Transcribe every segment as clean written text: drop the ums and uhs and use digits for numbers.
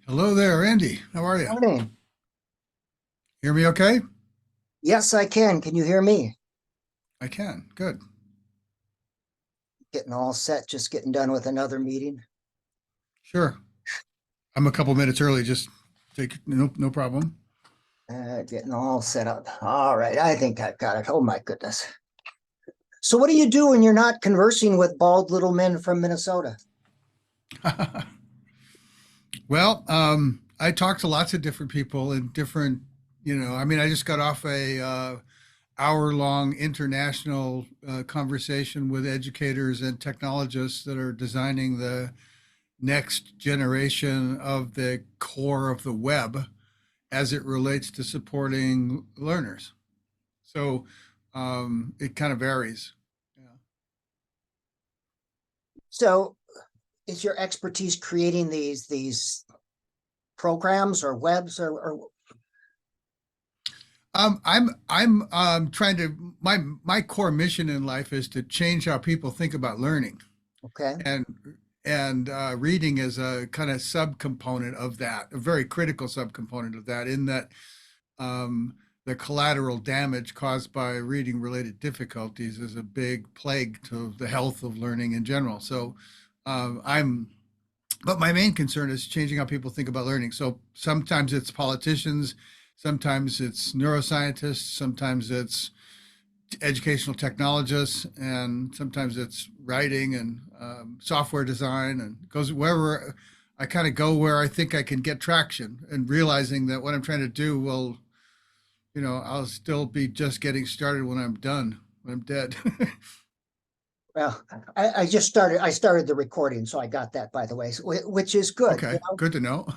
Hello there, Andy. How are you? Morning. Hear me okay? Yes, I can. Can you hear me? I can. Good. Getting all set, just getting done with another meeting. Sure. I'm a couple minutes early. Just take no problem. Getting all set up. All right, I think I've got it. Oh my goodness. So what do you do when you're not conversing with bald little men from Minnesota? Well, I talk to lots of different people and different, I mean, I just got off a hour-long international conversation with educators and technologists that are designing the next generation of the core of the web as it relates to supporting learners. So it kind of varies. Yeah. So is your expertise creating these programs or webs or I'm trying to my core mission in life is to change how people think about learning, okay? and reading is a kind of subcomponent of that, a very critical subcomponent of that. In that, the collateral damage caused by reading related difficulties is a big plague to the health of learning in general. So, I'm but my main concern is changing how people think about learning. So sometimes it's politicians, sometimes it's neuroscientists, sometimes it's educational technologists, and sometimes it's writing and software design, and goes wherever I kind of go where I think I can get traction, and realizing that what I'm trying to do will, I'll still be just getting started when I'm done, when I'm dead. Well, I just started. I started the recording, so I got that by the way, which is good. Okay, good to know.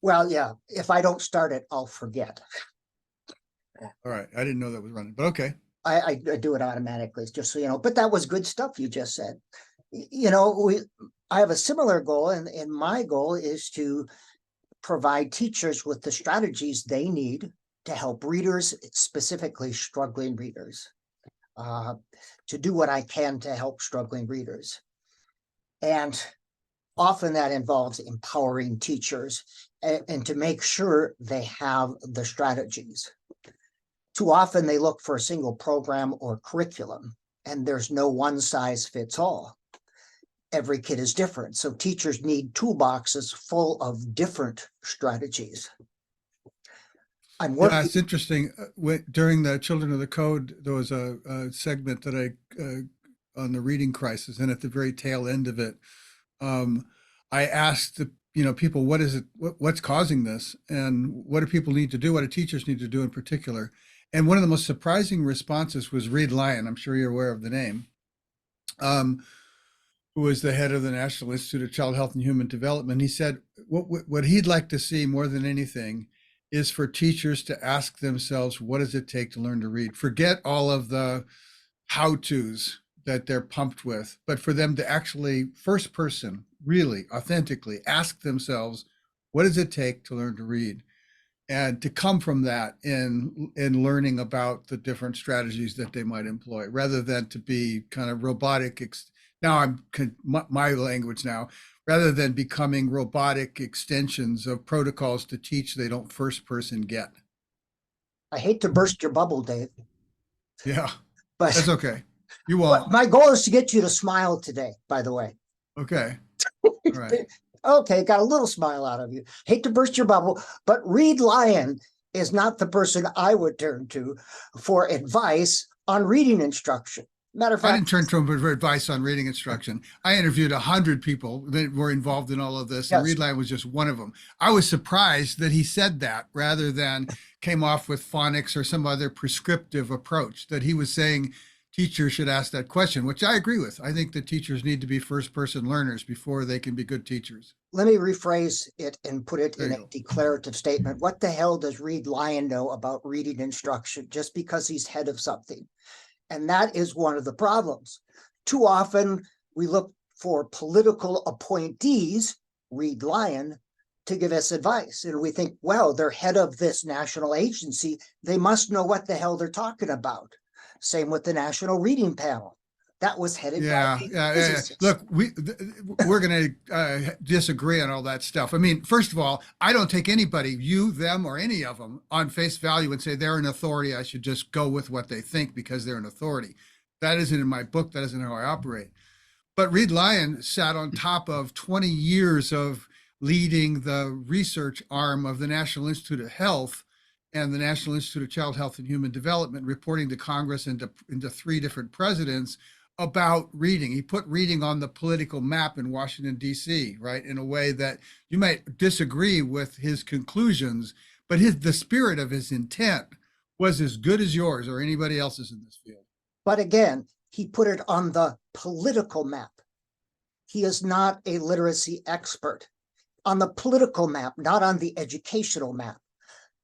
Well, yeah. If I don't start it, I'll forget. All right, I didn't know that was running, but okay. I do it automatically, just so you know. But that was good stuff you just said. We I have a similar goal, and my goal is to provide teachers with the strategies they need to help readers, specifically struggling readers, uh, to do what I can to help struggling readers. And often that involves empowering teachers and to make sure they have the strategies. Too often they look for a single program or curriculum, and there's no one size fits all. Every kid is different, so teachers need toolboxes full of different strategies. I'm Yeah, working. it's interesting. During the Children of the Code, there was a segment that on the reading crisis, and at the very tail end of it, um, I asked people, what is it, what's causing this, and what do people need to do, what do teachers need to do in particular? And one of the most surprising responses was Reid Lyon. I'm sure you're aware of the name. Um, who was the head of the National Institute of Child Health and Human Development. He said what he'd like to see more than anything is for teachers to ask themselves, what does it take to learn to read? Forget all of the how-tos that they're pumped with, but for them to actually, first person, really authentically ask themselves, what does it take to learn to read? And to come from that in learning about the different strategies that they might employ, rather than to be kind of robotic. Now I'm my language now, rather than becoming robotic extensions of protocols to teach they don't first person get. I hate to burst your bubble, Dave, Yeah, that's but okay. You won't. my goal is to get you to smile today, by the way. Okay. All right. Okay, got a little smile out of you. Hate to burst your bubble, but Reid Lyon is not the person I would turn to for advice on reading instruction. Matter of I fact, didn't turn to him for advice on reading instruction. I interviewed 100 people that were involved in all of this, and yes, Reid Lyon was just one of them. I was surprised that he said that rather than came off with phonics or some other prescriptive approach, that he was saying teachers should ask that question, which I agree with. I think that teachers need to be first person learners before they can be good teachers. let me rephrase it and put it There in you a go. declarative statement. What the hell does Reid Lyon know about reading instruction just because he's head of something? And that is one of the problems. Too often we look for political appointees, Reid Lyon, to give us advice. And we think, well, they're head of this national agency. They must know what the hell they're talking about. Same with the National Reading Panel. that was headed by Yeah, a yeah, yeah, yeah. physicist. Look, we're going to disagree on all that stuff. I mean, first of all, I don't take anybody, you, them, or any of them, on face value and say they're an authority. I should just go with what they think because they're an authority. That isn't in my book. That isn't how I operate. But Reed Lyon sat on top of 20 years of leading the research arm of the National Institute of Health and the National Institute of Child Health and Human Development, reporting to Congress and into three different presidents about reading. He put reading on the political map in Washington, D.C., right, in a way that you might disagree with his conclusions, but the spirit of his intent was as good as yours or anybody else's in this field. But again, he put it on the political map. He is not a literacy expert. On the political map, not on the educational map.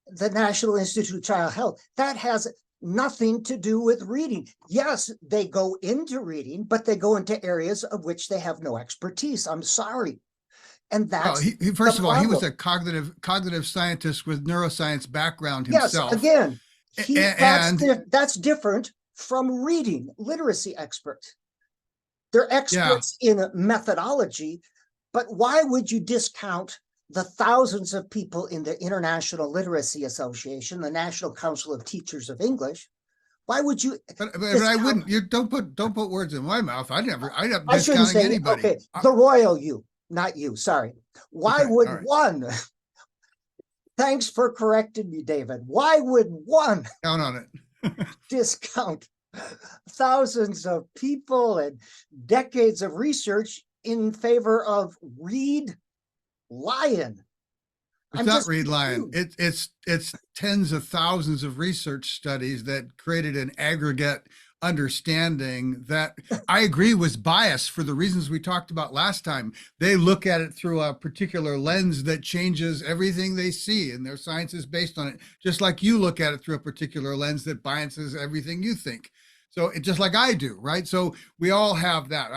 The National Institute of Child Health, that has nothing to do with reading. Yes, they go into reading, but they go into areas of which they have no expertise. I'm sorry. And that's first of all, he was a cognitive scientist with neuroscience background himself. Yes, again, that's different from reading, literacy experts. They're experts in methodology, but why would you discount the thousands of people in the International Literacy Association, the National Council of Teachers of English? Why would you? But I wouldn't. You don't put words in my mouth. I'm not I shouldn't discounting say anybody. Okay, the royal you, not you. Sorry. Why would one? Thanks for correcting me, David. Why would one count on it? Discount thousands of people and decades of research in favor of Reed Lyon? It's not Reed Lyon. It's tens of thousands of research studies that created an aggregate understanding that I agree was biased for the reasons we talked about last time. They look at it through a particular lens that changes everything they see, and their science is based on it, just like you look at it through a particular lens that biases everything you think. So it just like I do, right? So we all have that.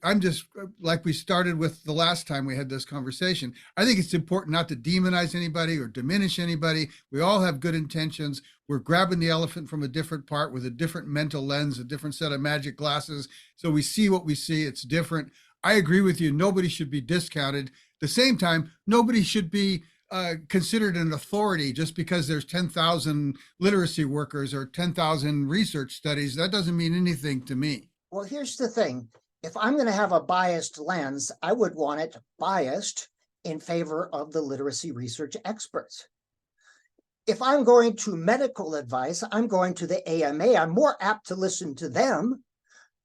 I'm just like we started with the last time we had this conversation. I think it's important not to demonize anybody or diminish anybody. We all have good intentions. We're grabbing the elephant from a different part with a different mental lens, a different set of magic glasses. So we see what we see. It's different. I agree with you. Nobody should be discounted. At the same time, nobody should be considered an authority just because there's 10,000 literacy workers or 10,000 research studies. That doesn't mean anything to me. Well, here's the thing. If I'm going to have a biased lens, I would want it biased in favor of the literacy research experts. If I'm going to medical advice, I'm going to the AMA. I'm more apt to listen to them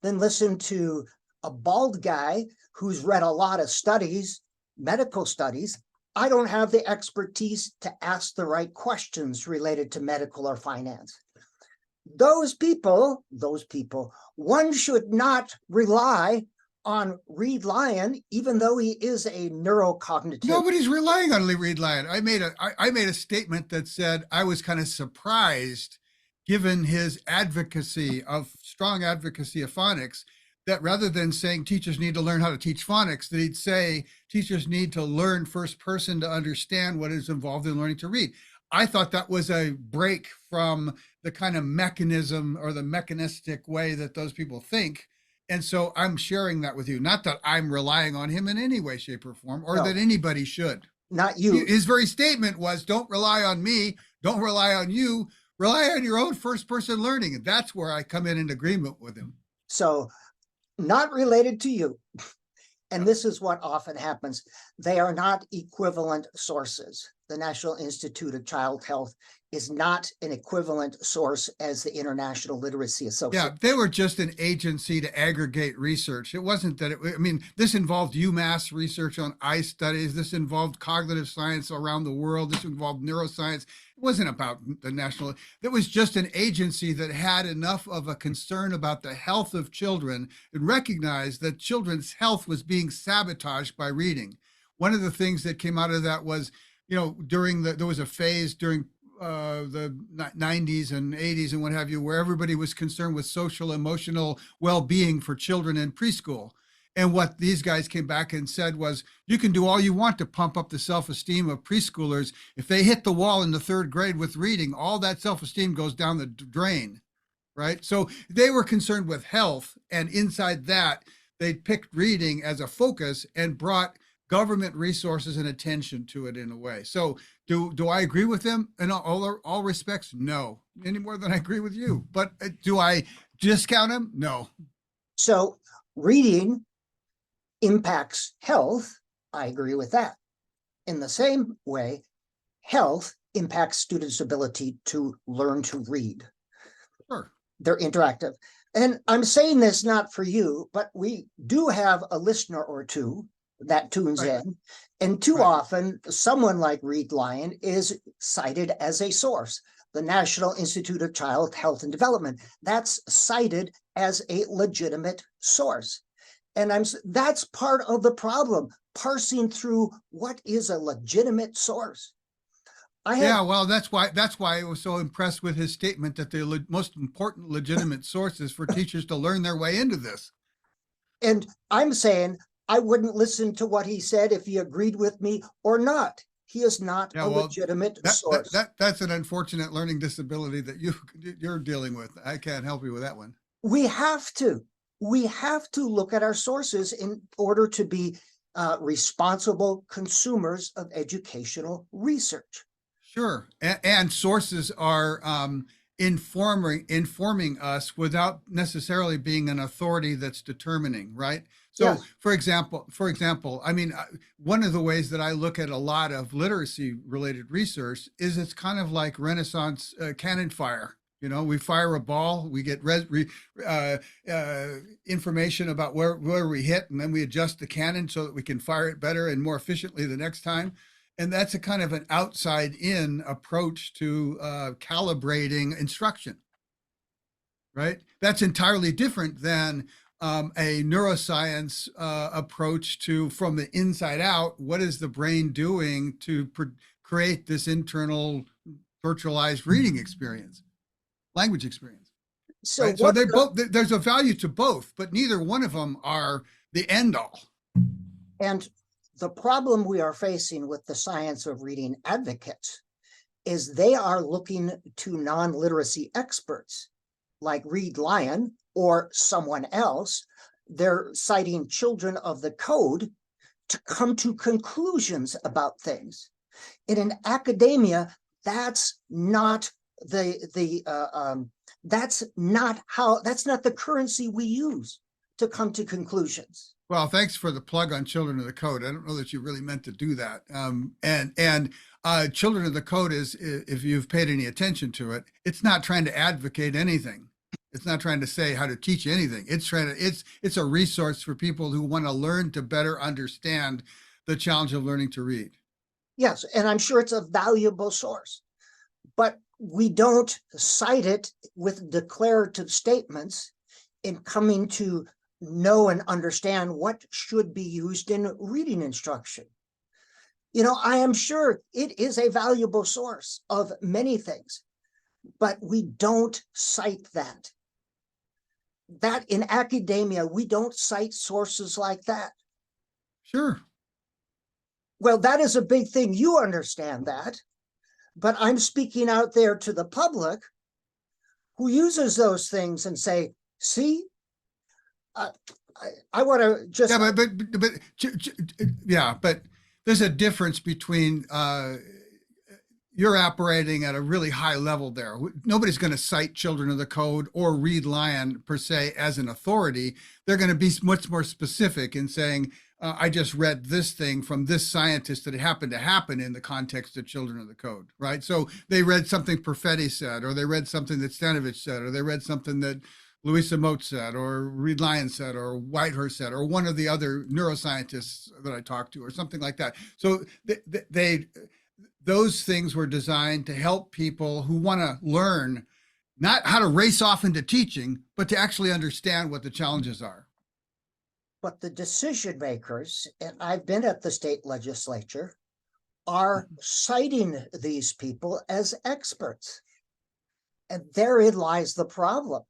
than listen to a bald guy who's read a lot of studies, medical studies. I don't have the expertise to ask the right questions related to medical or finance. Those people, one should not rely on Reed Lyon, even though he is a neurocognitive. Nobody's relying on Reed Lyon. I made a statement that said I was kind of surprised, given his strong advocacy of phonics, that rather than saying teachers need to learn how to teach phonics, that he'd say teachers need to learn first person to understand what is involved in learning to read. I thought that was a break from the kind of mechanism or the mechanistic way that those people think. And so I'm sharing that with you. Not that I'm relying on him in any way, shape, or form, or that anybody should. Not you. His very statement was, don't rely on me, don't rely on you, rely on your own first person learning. And that's where I come in agreement with him. So not related to you. And this is what often happens. They are not equivalent sources. The National Institute of Child Health is not an equivalent source as the International Literacy Association. Yeah, they were just an agency to aggregate research. It wasn't that this involved UMass research on eye studies. This involved cognitive science around the world. This involved neuroscience. It wasn't about the national. It was just an agency that had enough of a concern about the health of children and recognized that children's health was being sabotaged by reading. One of the things that came out of that was, there was a phase during the 90s and 80s and what have you, where everybody was concerned with social, emotional well-being for children in preschool. And what these guys came back and said was, you can do all you want to pump up the self-esteem of preschoolers. If they hit the wall in the third grade with reading, all that self-esteem goes down the drain. right? So they were concerned with health, and inside that, they picked reading as a focus and brought government resources and attention to it in a way. So do I agree with them in all respects? No, any more than I agree with you. But do I discount them? No. So reading impacts health. I agree with that. In the same way, health impacts students' ability to learn to read. Sure. They're interactive. And I'm saying this not for you, but we do have a listener or two that tunes Right. in. And too Right. often, someone like Reed Lyon is cited as a source. The National Institute of Child Health and Development, that's cited as a legitimate source. And that's part of the problem, parsing through what is a legitimate source. Yeah, well, that's why I was so impressed with his statement that the most important legitimate source is for teachers to learn their way into this. And I'm saying I wouldn't listen to what he said if he agreed with me or not. He is not Yeah, a well, legitimate that source. that's an unfortunate learning disability that you're dealing with. I can't help you with that one. We have to. We have to look at our sources in order to be responsible consumers of educational research. Sure, and sources are informing us without necessarily being an authority that's determining, right? So, Yes. for example, I mean, one of the ways that I look at a lot of literacy-related research is it's kind of like Renaissance cannon fire. You know, we fire a ball, we get information about where we hit, and then we adjust the cannon so that we can fire it better and more efficiently the next time. And that's a kind of an outside in approach to calibrating instruction, right? That's entirely different than a neuroscience approach to from the inside out. What is the brain doing to create this internal virtualized reading experience, language experience? So Right. So they both, there's a value to both, but neither one of them are the end all. And the problem we are facing with the science of reading advocates is they are looking to non-literacy experts like Reed Lyon or someone else. They're citing children of the code to come to conclusions about things. And in academia, that's not that's not the currency we use to come to conclusions. Well, thanks for the plug on Children of the Code. I don't know that you really meant to do that. And Children of the Code is, if you've paid any attention to it, it's not trying to advocate anything. It's not trying to say how to teach anything. It's a resource for people who want to learn to better understand the challenge of learning to read. Yes, and I'm sure it's a valuable source, but we don't cite it with declarative statements in coming to know and understand what should be used in reading instruction. You know, I am sure it is a valuable source of many things, but we don't cite that. That in academia, we don't cite sources like that. Sure. Well, that is a big thing. You understand that, but I'm speaking out there to the public who uses those things and say, see, I want to just but there's a difference between you're operating at a really high level there. Nobody's going to cite Children of the Code or Reed Lyon per se as an authority. They're going to be much more specific in saying, I just read this thing from this scientist that it happened to happen in the context of Children of the Code, right? So they read something Perfetti said, or they read something that Stanovich said, or they read something that Louisa Moat said, or Reed Lyon said, or Whitehurst said, or one of the other neuroscientists that I talked to, or something like that. So those things were designed to help people who want to learn not how to race off into teaching, but to actually understand what the challenges are. But the decision makers, and I've been at the state legislature, are citing these people as experts. And therein lies the problem.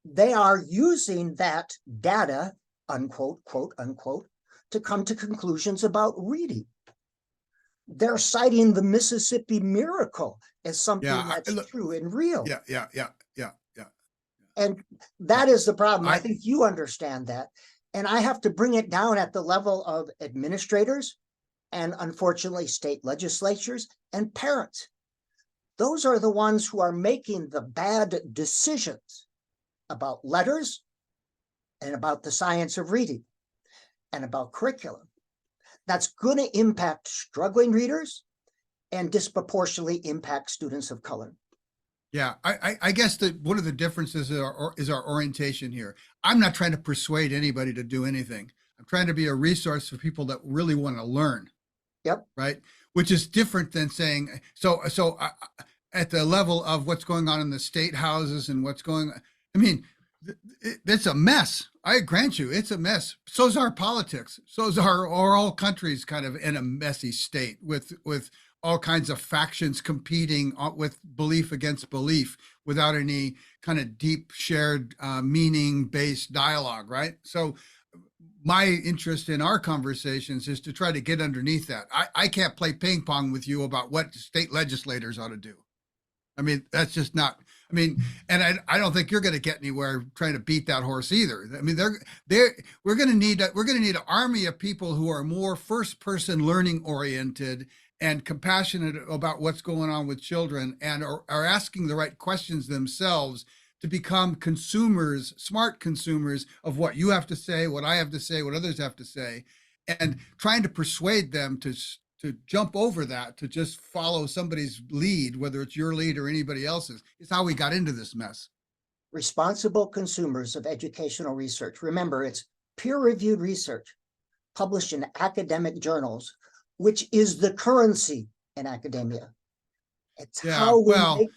They are using that data, unquote, quote, unquote, to come to conclusions about reading. They're citing the Mississippi Miracle as something that's true and real. Yeah. And that is the problem. I I- think you understand that. And I have to bring it down at the level of administrators and unfortunately state legislatures and parents. Those are the ones who are making the bad decisions about letters and about the science of reading and about curriculum. That's going to impact struggling readers and disproportionately impact students of color. Yeah, I guess that one of the differences is our orientation here. I'm not trying to persuade anybody to do anything. I'm trying to be a resource for people that really want to learn. Yep. Right. Which is different than saying, at the level of what's going on in the state houses and what's going on. I mean, it's a mess. I grant you, it's a mess. So's our politics. So's our all countries kind of in a messy state with all kinds of factions competing with belief against belief without any kind of deep shared meaning-based dialogue, right? So my interest in our conversations is to try to get underneath that. I can't play ping pong with you about what state legislators ought to do. I mean, that's just not, I mean, and I don't think you're going to get anywhere trying to beat that horse either. I mean, we're going to need an army of people who are more first person learning oriented and compassionate about what's going on with children and are asking the right questions themselves to become consumers, smart consumers of what you have to say, what I have to say, what others have to say, and trying to persuade them to jump over that, to just follow somebody's lead, whether it's your lead or anybody else's, is how we got into this mess. Responsible consumers of educational research. Remember, it's peer-reviewed research published in academic journals, which is the currency in academia. It's how we make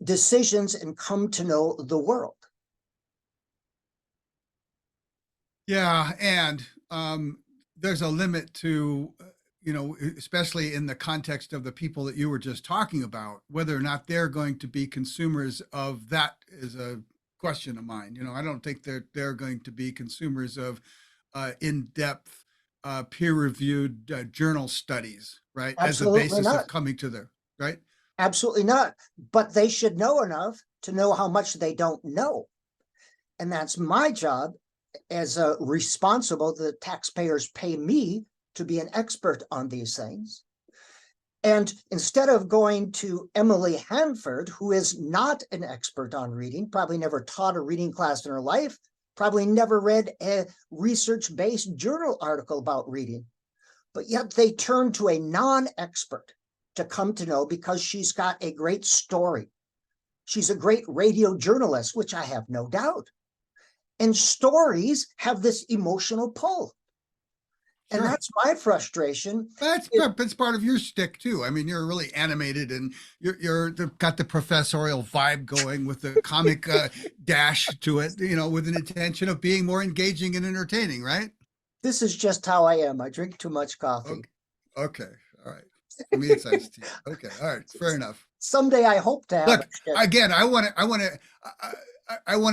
decisions and come to know the world. Yeah, and there's a limit to, especially in the context of the people that you were just talking about, whether or not they're going to be consumers of that is a question of mine. I don't think they're going to be consumers of in-depth, peer-reviewed journal studies, right? Absolutely as a basis not. of coming to the, right? Absolutely not. But they should know enough to know how much they don't know. And that's my job as a responsible, the taxpayers pay me to be an expert on these things. And instead of going to Emily Hanford, who is not an expert on reading, probably never taught a reading class in her life, probably never read a research-based journal article about reading, but yet they turn to a non-expert to come to know because she's got a great story. She's a great radio journalist, which I have no doubt. And stories have this emotional pull. And Sure. that's my frustration. That's part of your shtick too. I mean, you're really animated and you're got the professorial vibe going with the comic dash to it, with an intention of being more engaging and entertaining, right? This is just how I am. I drink too much coffee. Okay. All right. I mean, it's iced tea. Okay. All right. Fair enough. Someday I hope to have. Look, again, I want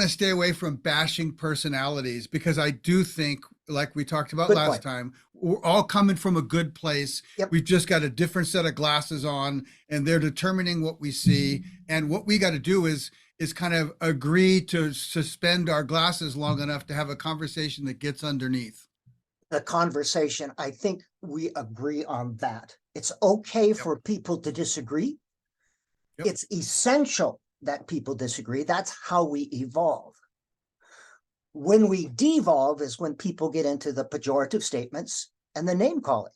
to stay away from bashing personalities because I do think, like we talked about last time, we're all coming from a good place. Yep. We've just got a different set of glasses on and they're determining what we see. And what we got to do is kind of agree to suspend our glasses long enough to have a conversation that gets underneath. The conversation, I think we agree on that. It's okay for people to disagree. Yep. It's essential that people disagree. That's how we evolve. When we devolve is when people get into the pejorative statements and the name calling.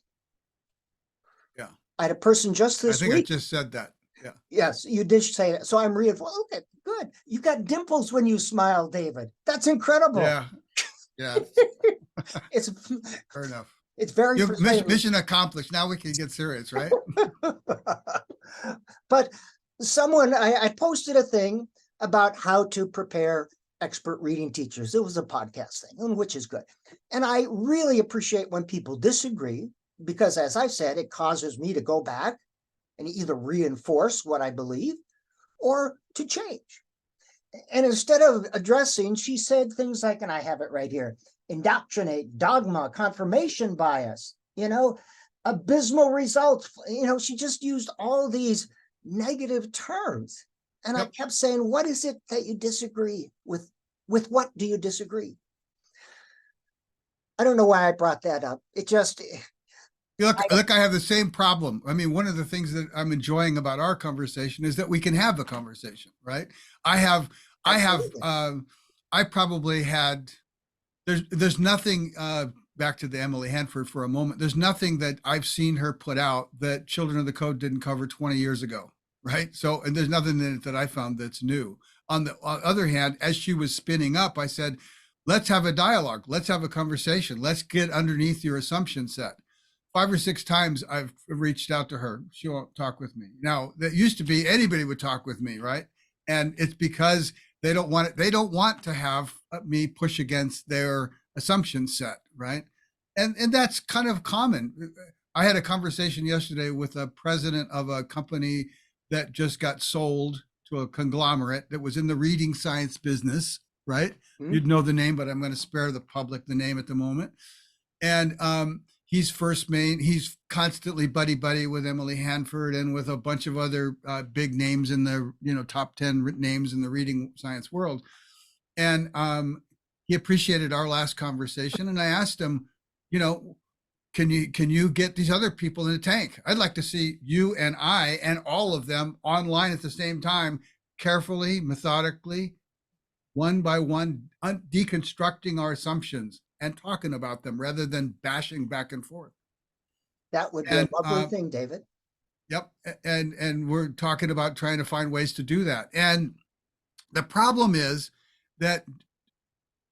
Yeah. I had a person just this week. I think I just said that. Yeah. Yes, you did say that. So I'm reinforcing. Okay, good. You got dimples when you smile, David. That's incredible. Yeah. Yeah. It's fair enough. It's very mission accomplished. Now we can get serious, right? But someone, I posted a thing about how to prepare expert reading teachers. It was a podcast thing, which is good. And I really appreciate when people disagree, because as I said, it causes me to go back and either reinforce what I believe or to change. And instead of addressing, she said things like, and I have it right here, indoctrinate, dogma, confirmation bias, abysmal results. She just used all these negative terms. And I Yep. kept saying, what is it that you disagree with? With what do you disagree? I don't know why I brought that up. It just, Look, I have the same problem. I mean, one of the things that I'm enjoying about our conversation is that we can have the conversation, right? I have, I have, absolutely. I probably had, there's nothing, back to the Emily Hanford for a moment. There's nothing that I've seen her put out that Children of the Code didn't cover 20 years ago, right? So, and there's nothing in it that I found that's new. On the other hand, as she was spinning up, I said, let's have a dialogue. Let's have a conversation. Let's get underneath your assumption set. 5 or 6 times I've reached out to her. She won't talk with me. Now, that used to be anybody would talk with me, right? And it's because they don't want it. They don't want to have me push against their assumption set, right? And that's kind of common. I had a conversation yesterday with a president of a company that just got sold to a conglomerate that was in the reading science business, right? Hmm? You'd know the name, but I'm going to spare the public the name at the moment. And he's first main. He's constantly buddy buddy with Emily Hanford and with a bunch of other big names in the top 10 names in the reading science world. And he appreciated our last conversation, and I asked him, you know, can you get these other people in the tank? I'd like to see you and I and all of them online at the same time, carefully, methodically, one by one, deconstructing our assumptions and talking about them rather than bashing back and forth. That would be a And lovely thing, David. yep, and we're talking about trying to find ways to do that. And the problem is that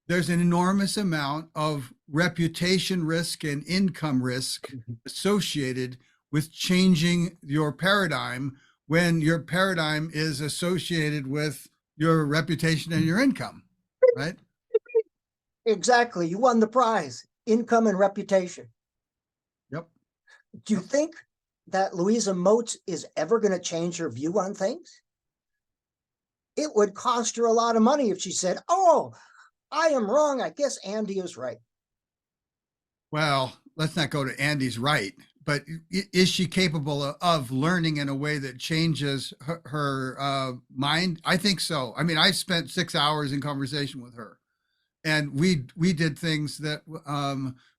there's an enormous amount of reputation risk and income risk associated with changing your paradigm when your paradigm is associated with your reputation and your income, right? Exactly. You won the prize, income and reputation. Yep. Do you think that Louisa Moats is ever going to change her view on things? It would cost her a lot of money if she said, oh, I am wrong. I guess Andy is right. Well, let's not go to Andy's right, but is she capable of learning in a way that changes her mind? I think so. I mean, I spent 6 hours in conversation with her, and we did things that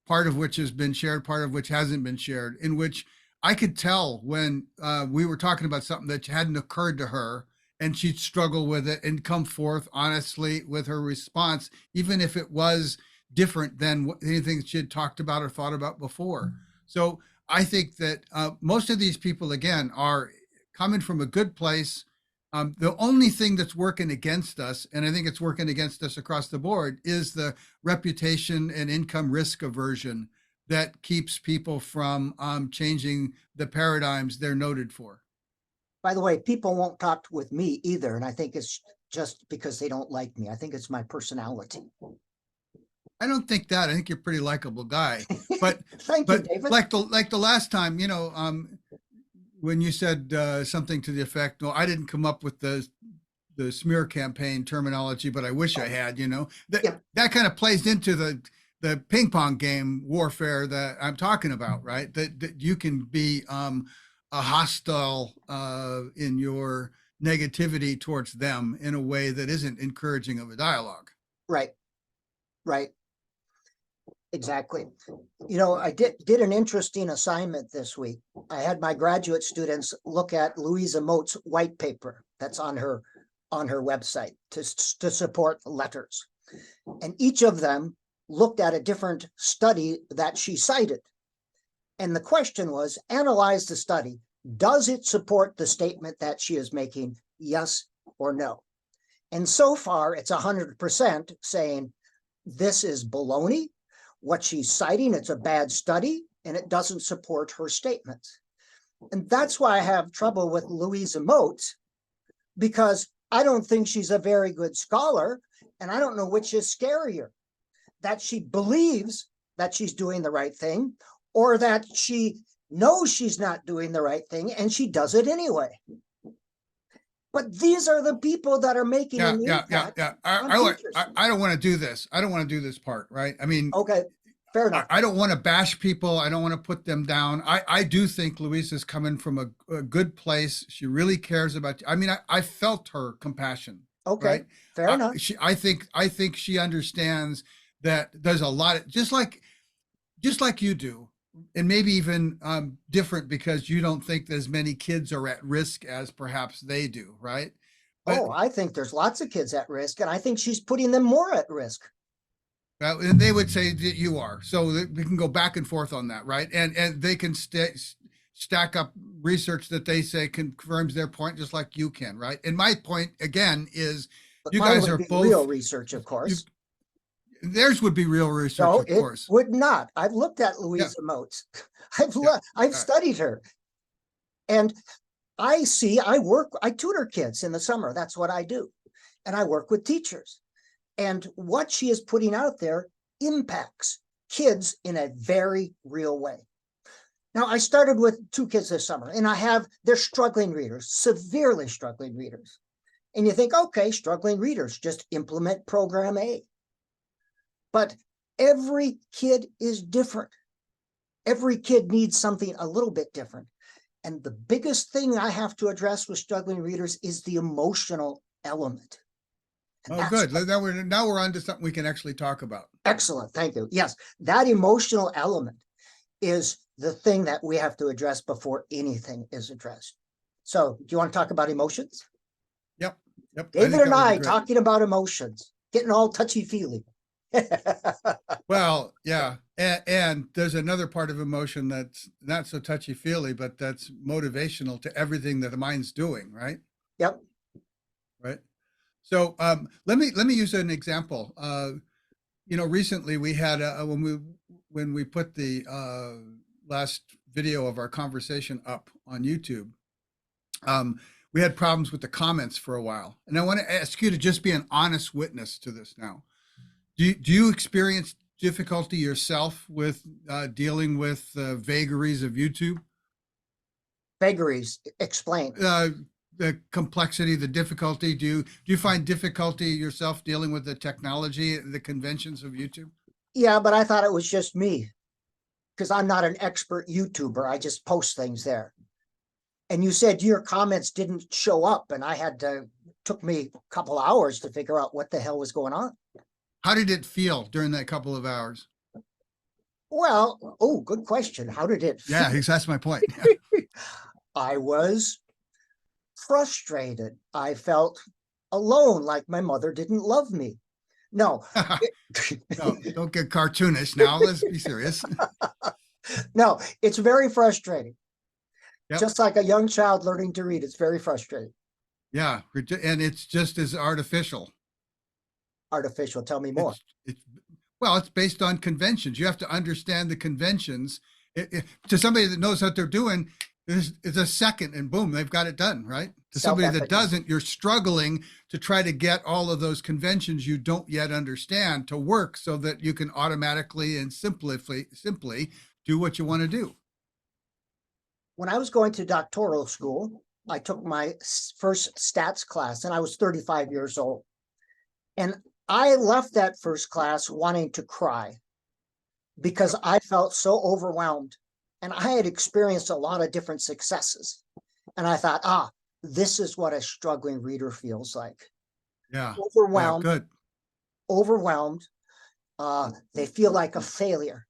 part of which has been shared, part of which hasn't been shared, in which I could tell when we were talking about something that hadn't occurred to her, and she'd struggle with it and come forth honestly with her response, even if it was different than anything she had talked about or thought about before. So I think that most of these people, again, are coming from a good place. The only thing that's working against us, and I think it's working against us across the board, is the reputation and income risk aversion that keeps people from changing the paradigms they're noted for. By the way, people won't talk with me either. And I think it's just because they don't like me. I think it's my personality. I don't think that. I think you're a pretty likable guy. But Thank you, David. like the last time, when you said something to the effect, "No, I didn't come up with the smear campaign terminology, but I wish I had." That Yeah. that kind of plays into the ping pong game warfare that I'm talking about, right? That you can be a hostile in your negativity towards them in a way that isn't encouraging of a dialogue. Right. Right. Exactly. I did an interesting assignment this week. I had my graduate students look at Louisa Moats' white paper that's on her website to support letters. And each of them looked at a different study that she cited. And the question was, analyze the study. Does it support the statement that she is making, yes or no? And so far, it's 100% saying this is baloney. What she's citing, it's a bad study, and it doesn't support her statements. And that's why I have trouble with Louisa Moats, because I don't think she's a very good scholar, and I don't know which is scarier, that she believes that she's doing the right thing, or that she knows she's not doing the right thing and she does it anyway. But these are the people that are making Yeah, an yeah, yeah, impact yeah. on I teachers. don't want to do this. I don't want to do this part, right? I mean, Okay. Fair enough. I don't want to bash people. I don't want to put them down. I do think Louisa's coming from a good place. She really cares about you. I mean, I felt her compassion, Okay, right? fair enough. I think she understands that there's a lot of, just like you do, and maybe even different because you don't think as many kids are at risk as perhaps they do, right? But Oh, I think there's lots of kids at risk, and I think she's putting them more at risk. and they would say that you are. So that we can go back and forth on that, right? And they can stack up research that they say confirms their point, just like you can, right? And my point again is, But you mine guys would are be both. real research, of You, course. theirs would be real research, No, of it course. would not. I've looked at Yeah, Louisa Moats. yeah. I've studied her. And I tutor kids in the summer. That's what I do. And I work with teachers. And what she is putting out there impacts kids in a very real way. Now, I started with 2 kids this summer, and they're struggling readers, severely struggling readers. And you think, okay, struggling readers, just implement program A. But every kid is different. Every kid needs something a little bit different. And the biggest thing I have to address with struggling readers is the emotional element. And Oh, good. Now we're on to something we can actually talk about. Excellent. Thank you. Yes, that emotional element is the thing that we have to address before anything is addressed. So, do you want to talk about emotions? Yep. Yep. David and I great. talking about emotions, getting all touchy-feely. Well, yeah. And there's another part of emotion that's not so touchy-feely, but that's motivational to everything that the mind's doing, right? Yep. Right. So let me use an example. Recently we had when we put the last video of our conversation up on YouTube, we had problems with the comments for a while, and I want to ask you to just be an honest witness to this now. Do you experience difficulty yourself with dealing with vagaries of YouTube? Vagaries, explain. The complexity, the difficulty. Do you find difficulty yourself dealing with the technology, the conventions of YouTube? Yeah, but I thought it was just me because I'm not an expert YouTuber. I just post things there. And you said your comments didn't show up, and took me a couple hours to figure out what the hell was going on. How did it feel during that couple of hours? Well, good question. How did it feel? Yeah, that's my point. I was frustrated. I felt alone, like my mother didn't love me. No. No, don't get cartoonish now. Let's be serious. No, it's very frustrating. Yep. Just like a young child learning to read, it's very frustrating. Yeah, and it's just as artificial. Artificial. Tell me more. It's based on conventions. You have to understand the conventions. To somebody that knows what they're doing, it's a second and boom, they've got it done, right? To somebody that doesn't, you're struggling to try to get all of those conventions you don't yet understand to work so that you can automatically and simply do what you want to do. When I was going to doctoral school, I took my first stats class, and I was 35 years old. And I left that first class wanting to cry because I felt so overwhelmed. And I had experienced a lot of different successes. And I thought, this is what a struggling reader feels like. Yeah. Overwhelmed. Yeah, good. Overwhelmed. They feel like a failure.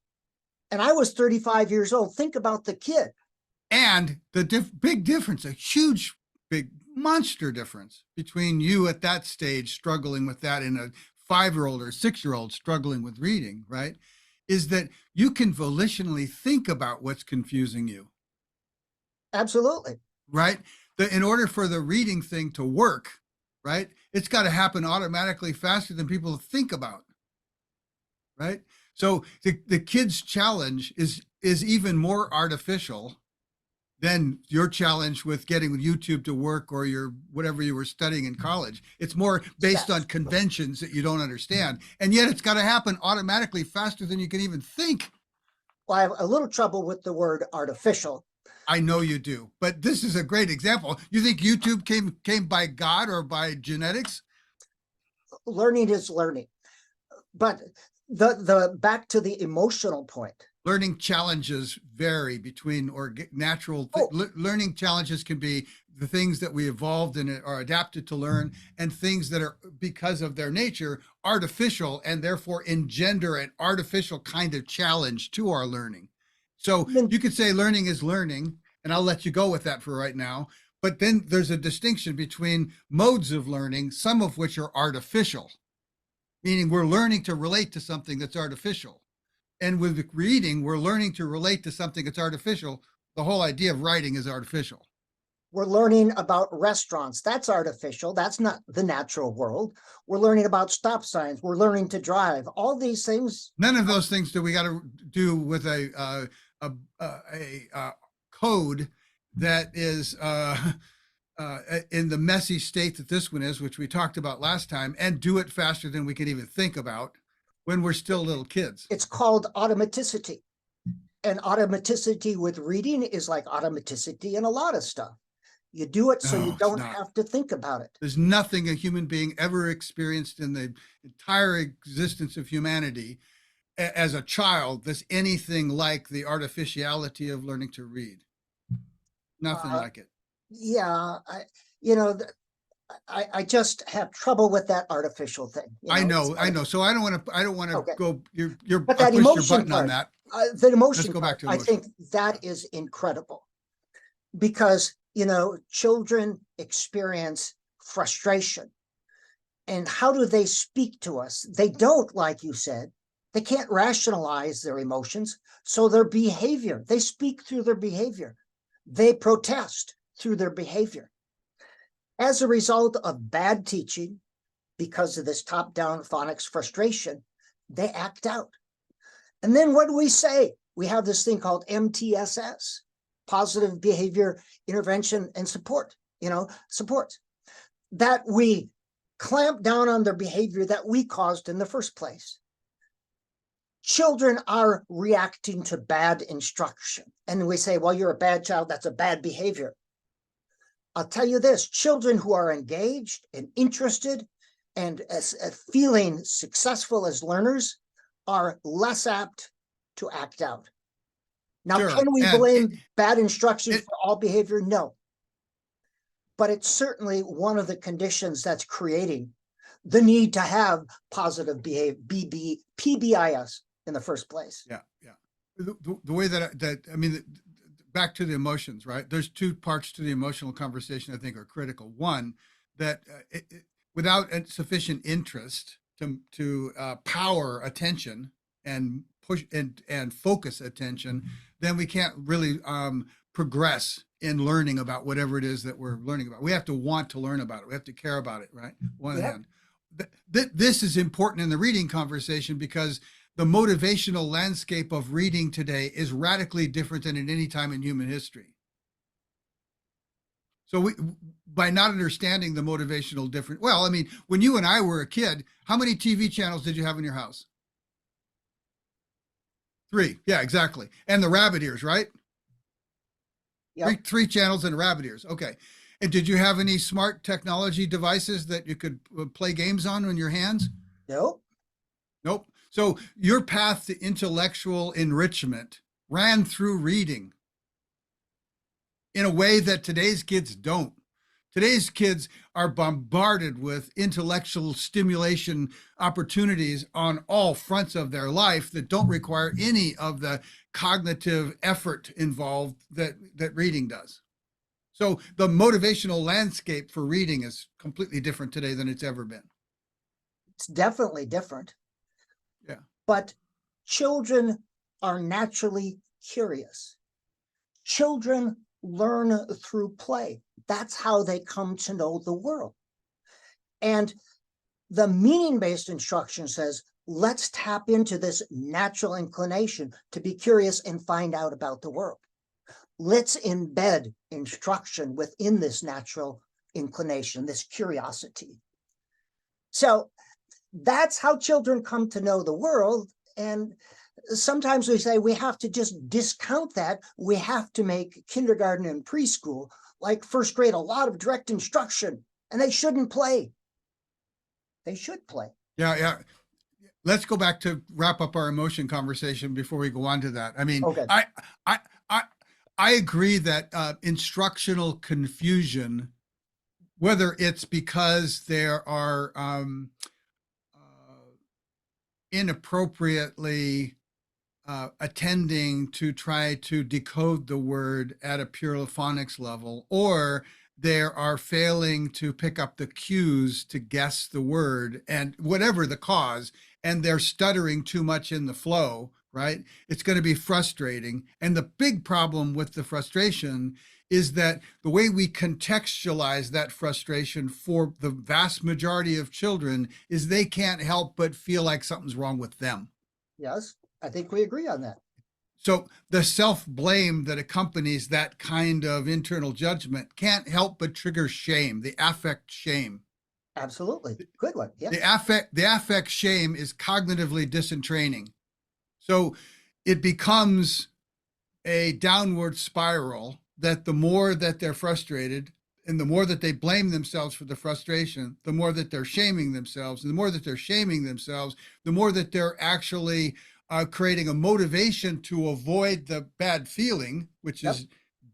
And I was 35 years old. Think about the kid. And the big difference, a huge, big monster difference between you at that stage struggling with that and a 5-year-old or 6-year-old struggling with reading, right, is that you can volitionally think about what's confusing you. Absolutely. Right? In order for the reading thing to work, right, it's got to happen automatically faster than people think about. Right? So the kid's challenge is even more artificial than your challenge with getting YouTube to work or your whatever you were studying in college. It's more based on conventions that you don't understand. And yet it's got to happen automatically faster than you can even think. Well, I have a little trouble with the word artificial. I know you do, but this is a great example. You think YouTube came by God or by genetics? Learning is learning. But the back to the emotional point. Learning challenges vary between natural Oh, learning challenges can be the things that we evolved and are adapted to learn, and things that are, because of their nature, artificial, and therefore engender an artificial kind of challenge to our learning. So then you could say learning is learning, and I'll let you go with that for right now. But then there's a distinction between modes of learning, some of which are artificial, meaning we're learning to relate to something that's artificial. And with reading, we're learning to relate to something that's artificial. The whole idea of writing is artificial. we're learning about restaurants. That's artificial. That's not the natural world. We're learning about stop signs. We're learning to drive. All these things. None of those things do we got to do with a code that is in the messy state that this one is, which we talked about last time, and do it faster than we can even think about when we're still little kids. It's called automaticity. And automaticity with reading is like automaticity in a lot of stuff. You do it so No, you it's don't not. have to think about it. There's nothing a human being ever experienced in the entire existence of humanity as a child that's anything like the artificiality of learning to read. Nothing like it. Yeah, I just have trouble with that artificial thing. I know. So I don't want to Okay. go. But I that pushed your emotion button on part, that. the emotion Let's go back part, to I emotion. think that is incredible because, children experience frustration. And how do they speak to us? They don't, like you said, they can't rationalize their emotions. So their behavior, they speak through their behavior. They protest through their behavior. As a result of bad teaching, because of this top-down phonics frustration, they act out. And then what do we say? We have this thing called MTSS, positive behavior intervention and support, that we clamp down on their behavior that we caused in the first place. Children are reacting to bad instruction. And we say, well, you're a bad child, that's a bad behavior. I'll tell you this, children who are engaged and interested and feeling successful as learners are less apt to act out. Now, Sure. can we And blame bad instruction for all behavior? No. But it's certainly one of the conditions that's creating the need to have positive PBIS in the first place. Yeah. The way back to the emotions, right? There's two parts to the emotional conversation I think are critical. One, that without sufficient interest to power attention and push and focus attention, then we can't really progress in learning about whatever it is that we're learning about. We have to want to learn about it. We have to care about it, right? One hand. This is important in the reading conversation because the motivational landscape of reading today is radically different than at any time in human history. So by not understanding the motivational difference, when you and I were a kid, how many TV channels did you have in your house? 3. Yeah, exactly. And the rabbit ears, right? Yep. Three channels and rabbit ears. Okay. And did you have any smart technology devices that you could play games on your hands? Nope. Nope. So your path to intellectual enrichment ran through reading in a way that today's kids don't. Today's kids are bombarded with intellectual stimulation opportunities on all fronts of their life that don't require any of the cognitive effort involved that reading does. So the motivational landscape for reading is completely different today than it's ever been. It's definitely different. Yeah. But children are naturally curious. Children learn through play. That's how they come to know the world. And the meaning-based instruction says, let's tap into this natural inclination to be curious and find out about the world. Let's embed instruction within this natural inclination, this curiosity. So that's how children come to know the world. And sometimes we say we have to just discount that. We have to make kindergarten and preschool, like first grade, a lot of direct instruction, and they shouldn't play. They should play. Yeah. let's go back to wrap up our emotion conversation before we go on to that. I mean, Okay. I, I, I agree that instructional confusion, whether it's because there are inappropriately attending to try to decode the word at a pure phonics level, or there are failing to pick up the cues to guess the word, and whatever the cause, and they're stuttering too much in the flow, right? It's going to be frustrating. And the big problem with the frustration is that the way we contextualize that frustration for the vast majority of children is they can't help but feel like something's wrong with them. Yes, I think we agree on that. So the self-blame that accompanies that kind of internal judgment can't help but trigger shame, the affect shame. Absolutely. Good one. Yeah. The affect shame is cognitively disentraining. So it becomes a downward spiral that the more that they're frustrated and the more that they blame themselves for the frustration, the more that they're shaming themselves, and the more that they're shaming themselves, the more that they're actually creating a motivation to avoid the bad feeling, which Yep. is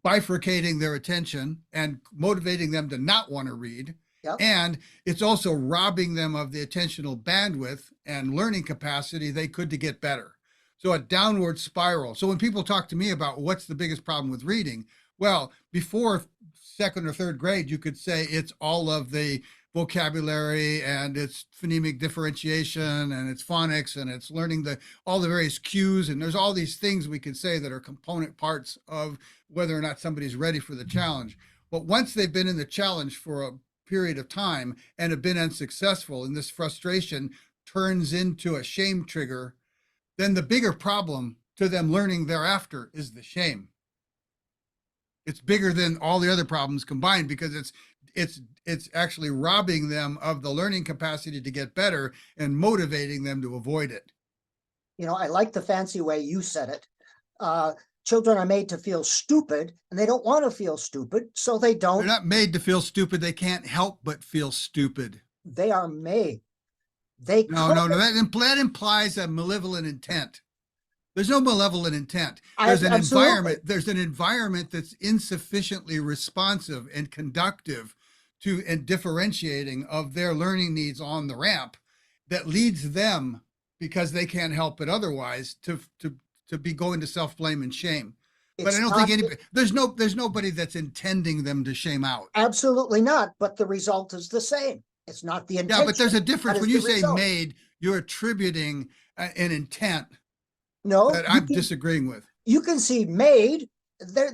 bifurcating their attention and motivating them to not want to read. Yep. And it's also robbing them of the attentional bandwidth and learning capacity they could to get better. So a downward spiral. So when people talk to me about what's the biggest problem with reading, well, before second or third grade, you could say it's all of the vocabulary and it's phonemic differentiation and it's phonics and it's learning all the various cues, and there's all these things we could say that are component parts of whether or not somebody's ready for the challenge. But once they've been in the challenge for a period of time and have been unsuccessful, and this frustration turns into a shame trigger, then the bigger problem to them learning thereafter is the shame. It's bigger than all the other problems combined, because it's actually robbing them of the learning capacity to get better and motivating them to avoid it. You know, I like the fancy way you said it. Children are made to feel stupid, and they don't want to feel stupid, so they They're don't. not made to feel stupid. They can't help but feel stupid. They are made. They No, that implies a malevolent intent. There's no malevolent intent. Absolutely. There's an environment that's insufficiently responsive and conductive to and differentiating of their learning needs on the ramp that leads them, because they can't help it otherwise, to be going to self-blame and shame. But It's I don't not think anybody, there's nobody that's intending them to shame out. absolutely not, but the result is the same. It's not the intention. Yeah, but there's a difference. That is When you the say result. made, you're attributing an intent No, that I'm disagreeing with. you can see made.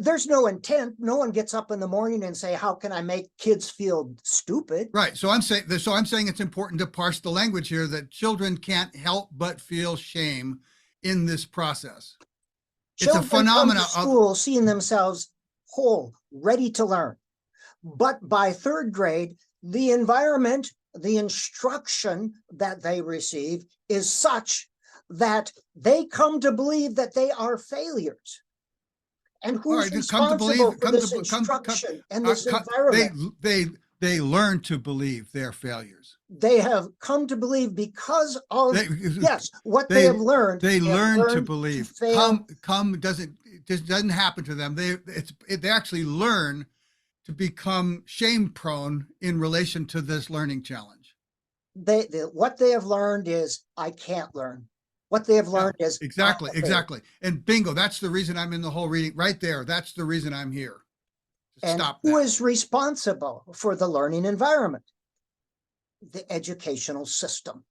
There's no intent. No one gets up in the morning and say, how can I make kids feel stupid? Right. So I'm saying it's important to parse the language here, that children can't help but feel shame in this process. Children it's a phenomena come to school seeing themselves whole, ready to learn. But by third grade, the environment, the instruction that they receive is such that they come to believe that they are failures. And who's responsible for this instruction and this environment? They learn to believe they're failures. They have come to believe because of what they have learned. They learn to believe. Doesn't happen to them. They actually learn to become shame prone in relation to this learning challenge. What they have learned is, I can't learn. What they have learned is exactly. And bingo, that's the reason I'm in the whole reading right there. That's the reason I'm here. And who is responsible for the learning environment? The educational system.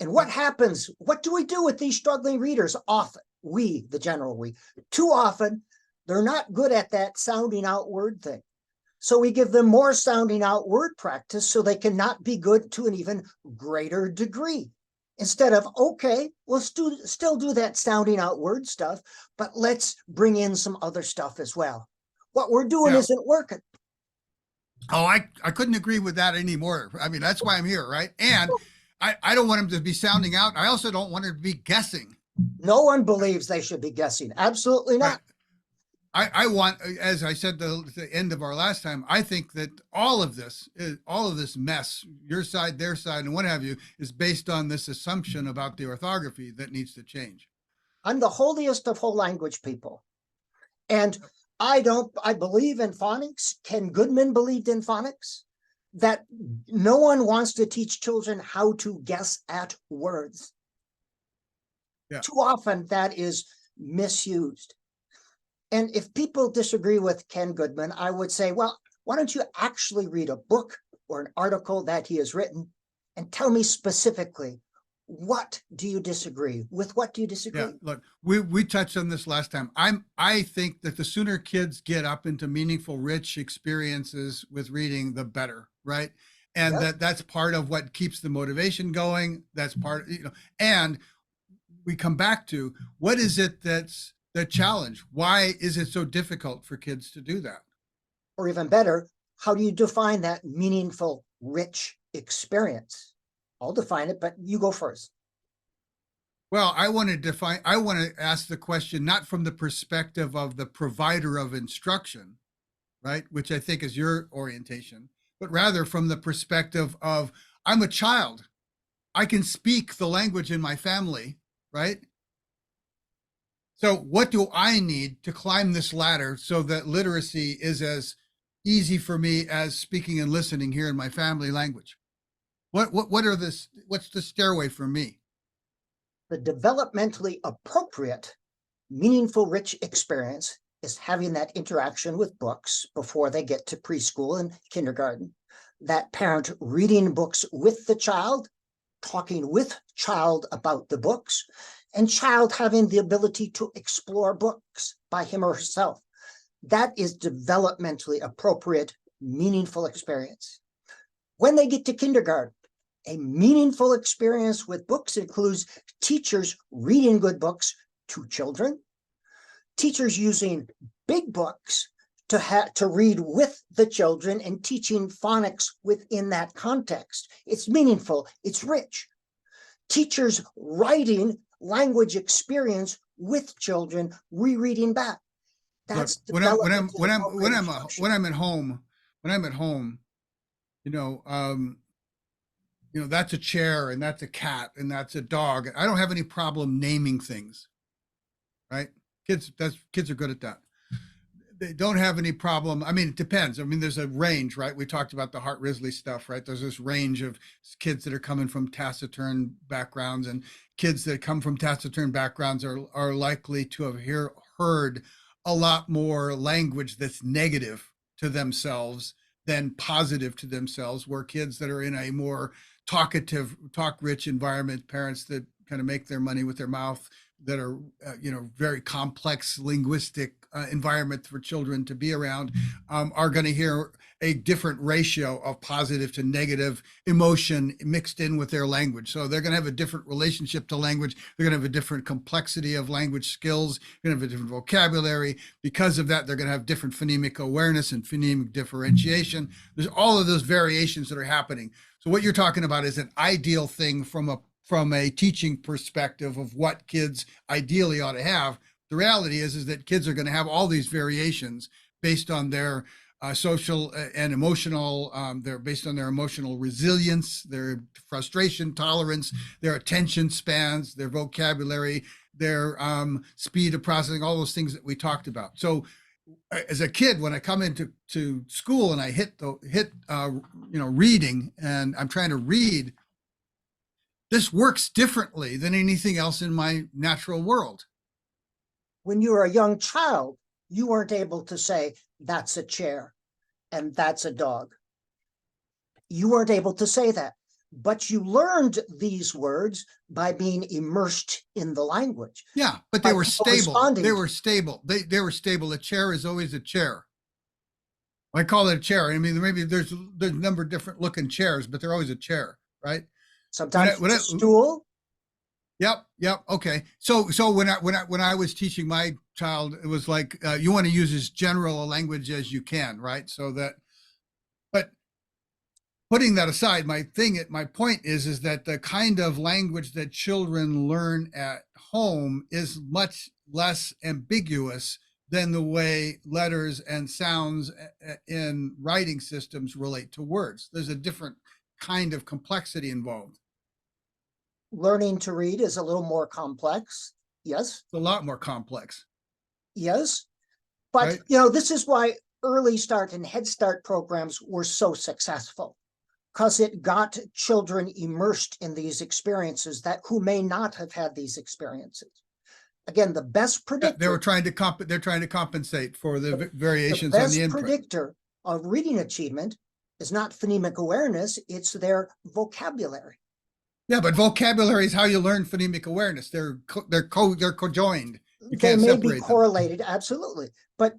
And what happens? What do we do with these struggling readers? Often, the general we, too often, they're not good at that sounding out word thing. So we give them more sounding out word practice so they cannot be good to an even greater degree. Instead of, okay, we'll still do that sounding out word stuff, but let's bring in some other stuff as well. What we're doing isn't working. Oh, I couldn't agree with that anymore. I mean, that's why I'm here, right? And I don't want him to be sounding out. I also don't want him to be guessing. No one believes they should be guessing. Absolutely not. I want, as I said the end of our last time, I think that all of this mess, your side, their side, and what have you, is based on this assumption about the orthography that needs to change. I'm the holiest of whole language people. And I believe in phonics. Ken Goodman believed in phonics, that no one wants to teach children how to guess at words. Yeah. Too often that is misused. And if people disagree with Ken Goodman, I would say, well, why don't you actually read a book or an article that he has written and tell me specifically, what do you disagree with? What do you disagree? Yeah, look, we touched on this last time. I think that the sooner kids get up into meaningful, rich experiences with reading, the better, right? And Yep. that's part of what keeps the motivation going. That's part, and we come back to, what is it that's the challenge? Why is it so difficult for kids to do that? Or even better, how do you define that meaningful, rich experience? I'll define it, but you go first. Well, I want to ask the question not from the perspective of the provider of instruction, right? Which I think is your orientation, but rather from the perspective of, I'm a child. I can speak the language in my family, right? So what do I need to climb this ladder so that literacy is as easy for me as speaking and listening here in my family language? What's the stairway for me? The developmentally appropriate, meaningful, rich experience is having that interaction with books before they get to preschool and kindergarten. That parent reading books with the child, talking with child about the books, and child having the ability to explore books by him or herself. That is developmentally appropriate, meaningful experience. When they get to kindergarten, a meaningful experience with books includes teachers reading good books to children, teachers using big books to read with the children and teaching phonics within that context. It's meaningful, it's rich. Teachers writing language experience with children, rereading back. That's Look, when I'm at home, that's a chair and that's a cat and that's a dog. I don't have any problem naming things, right? Kids are good at that. They don't have any problem. I mean, it depends. I mean, there's a range, right? We talked about the Hart Risley stuff, right? There's this range of kids that are coming from taciturn backgrounds, and kids that come from taciturn backgrounds are likely to have heard a lot more language that's negative to themselves than positive to themselves, where kids that are in a more talkative, talk-rich environment, parents that kind of make their money with their mouth, that are, very complex linguistic environment for children to be around, are going to hear a different ratio of positive to negative emotion mixed in with their language. So they're going to have a different relationship to language. They're going to have a different complexity of language skills. They're going to have a different vocabulary. Because of that, they're going to have different phonemic awareness and phonemic differentiation. There's all of those variations that are happening. So what you're talking about is an ideal thing from a teaching perspective of what kids ideally ought to have. The reality is that kids are going to have all these variations based on their social and emotional, they're based on their emotional resilience, their frustration tolerance, their attention spans, their vocabulary, their speed of processing, all those things that we talked about. So as a kid, when I come into school and I hit reading, and I'm trying to read, this works differently than anything else in my natural world. When you were a young child, you weren't able to say, that's a chair and that's a dog. You weren't able to say that, but you learned these words by being immersed in the language. Yeah, but they were stable. They were stable. They were stable. A chair is always a chair. I call it a chair. I mean, maybe there's a number of different looking chairs, but they're always a chair, right? Sometimes it's a stool. Yep. Okay. So when I was teaching my child, it was like you want to use as general a language as you can, right? So that, but putting that aside, my point is that the kind of language that children learn at home is much less ambiguous than the way letters and sounds in writing systems relate to words. There's a different kind of complexity involved. Learning to read is a little more complex. Yes, It's a lot more complex, yes. But, right? this is why Early Start and Head Start programs were so successful, because it got children immersed in these experiences that who may not have had these experiences. Again, the best They were predictor, trying to they're trying to compensate for the the variations on the best input. predictor of reading achievement is not phonemic awareness, it's their vocabulary. Yeah, but vocabulary is how you learn phonemic awareness. They're cojoined. You They can't may be separate them. correlated, absolutely, but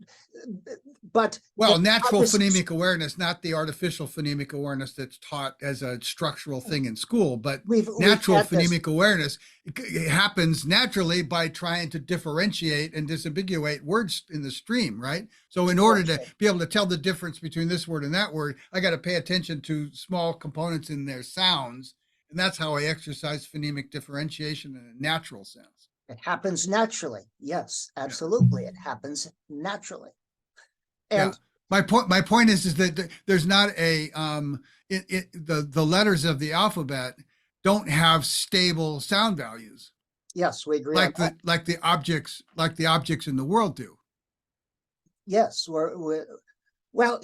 Well, the natural obvious- phonemic awareness, not the artificial phonemic awareness that's taught as a structural thing in school, but we've natural had this. phonemic awareness it happens naturally by trying to differentiate and disambiguate words in the stream, right? So in order to be able to tell the difference between this word and that word, I got to pay attention to small components in their sounds. And that's how I exercise phonemic differentiation in a natural sense. It happens naturally. Yes, absolutely. It happens naturally. And My point is that there's not a the letters of the alphabet don't have stable sound values yes, we agree. like the objects in the world do. Yes, well,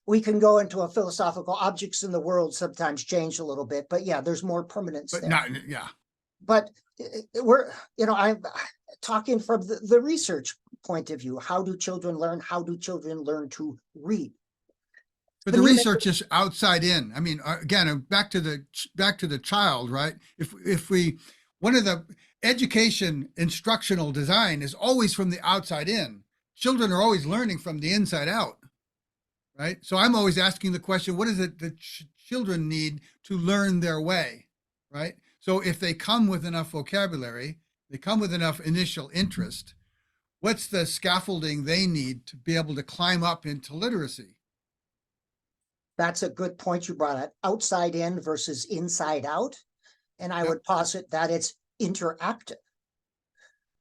we can go into a philosophical objects in the world sometimes change a little bit, but yeah, there's more permanence But there. not yeah. But I'm talking from the research point of view. How do children learn? How do children learn to read? But the research is outside in. I mean, again, back to the child, right? If we one of the education instructional design is always from the outside in. Children are always learning from the inside out, right? So I'm always asking the question, what is it that children need to learn their way, right? So if they come with enough vocabulary, they come with enough initial interest, what's the scaffolding they need to be able to climb up into literacy? That's a good point you brought up. Outside in versus inside out. And I would posit that it's interactive.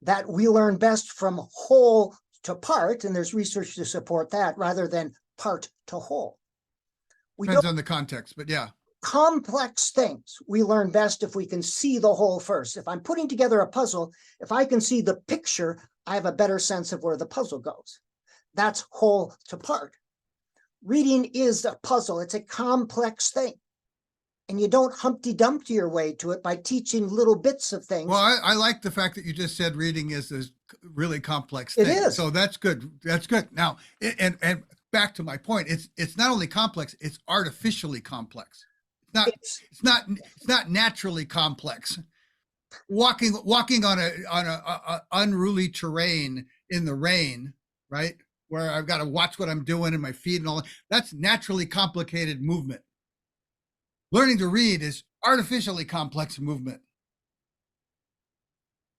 That we learn best from whole to part, and there's research to support that, rather than part to whole. Depends on the context, but yeah. Complex things we learn best if we can see the whole first. If I'm putting together a puzzle, if I can see the picture, I have a better sense of where the puzzle goes. That's whole to part. Reading is a puzzle. It's a complex thing. And you don't Humpty Dumpty your way to it by teaching little bits of things. Well, I like the fact that you just said reading is a really complex thing. It is. So that's good. That's good. Now, and back to my point, it's not only complex, it's artificially complex. It's not naturally complex. Walking on a unruly terrain in the rain, right? Where I've got to watch what I'm doing and my feet and all that. That's naturally complicated movement. Learning to read is artificially complex movement.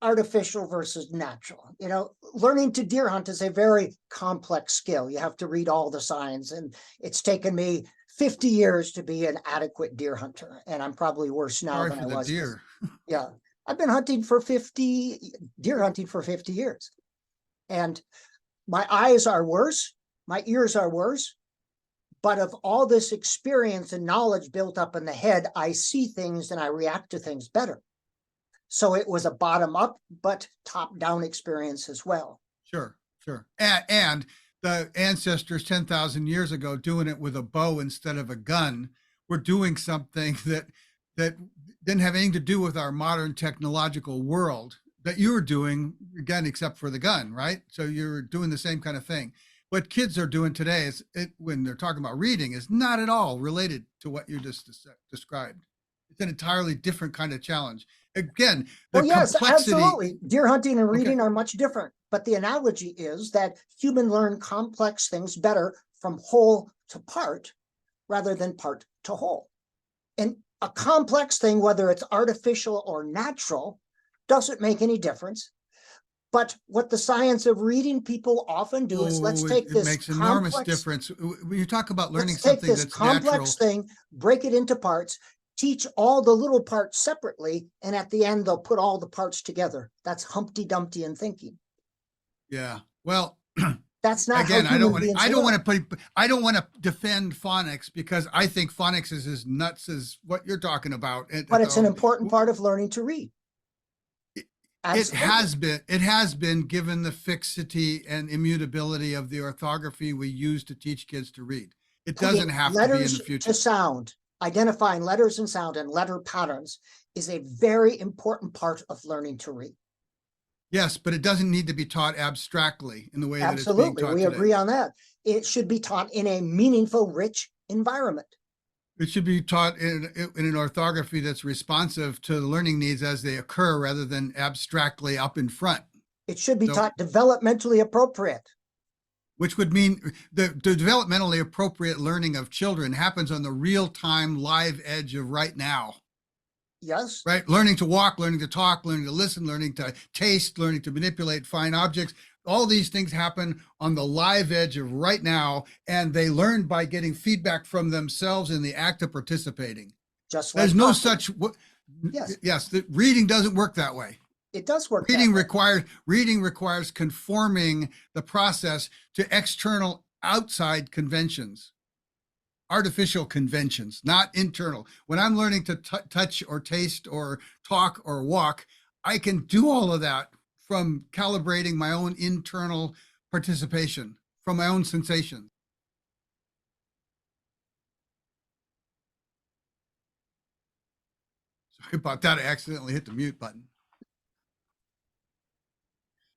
Artificial versus natural. Learning to deer hunt is a very complex skill. You have to read all the signs, and it's taken me 50 years to be an adequate deer hunter, and I'm probably worse now Sorry than for I the was. deer. Yeah, I've been deer hunting for 50 years, and my eyes are worse, my ears are worse, but of all this experience and knowledge built up in the head, I see things and I react to things better. So it was a bottom up, but top down experience as well. Sure. And the ancestors 10,000 years ago doing it with a bow instead of a gun were doing something that didn't have anything to do with our modern technological world that you were doing, again, except for the gun, right? So you're doing the same kind of thing. What kids are doing today when they're talking about reading is not at all related to what you just described. It's an entirely different kind of challenge. Again, yes, absolutely. Deer hunting and reading are much different. But the analogy is that humans learn complex things better from whole to part rather than part to whole. And a complex thing, whether it's artificial or natural, doesn't make any difference. But what the science of reading people often do is let's take this. It makes enormous difference. When you talk about learning something that's complex thing, break it into parts, teach all the little parts separately, and at the end they'll put all the parts together. That's Humpty Dumpty in thinking. Yeah. Well, That's not again, how human beings I don't work. want to I don't want to defend phonics because I think phonics is as nuts as what you're talking about. But it's an important part of learning to read. Absolutely. It has been given the fixity and immutability of the orthography we use to teach kids to read. It Putting doesn't have to be in letters the future. to sound, identifying letters and sound and letter patterns is a very important part of learning to read. Yes, but it doesn't need to be taught abstractly in the way that it's being Absolutely. taught We today. agree on that. It should be taught in a meaningful, rich environment. It should be taught in an orthography that's responsive to the learning needs as they occur rather than abstractly up in front. It should be So- taught developmentally appropriate. Which would mean the developmentally appropriate learning of children happens on the real-time live edge of right now, Yes. right? Learning to walk, learning to talk, learning to listen, learning to taste, learning to manipulate fine objects. All these things happen on the live edge of right now, and they learn by getting feedback from themselves in the act of participating. Just like There's no talking. such, Yes. yes, the reading doesn't work that way. It does work. Reading that way. requires conforming the process to external outside conventions, artificial conventions, not internal. When I'm learning to touch or taste or talk or walk, I can do all of that from calibrating my own internal participation, from my own sensations. Sorry about that. I accidentally hit the mute button.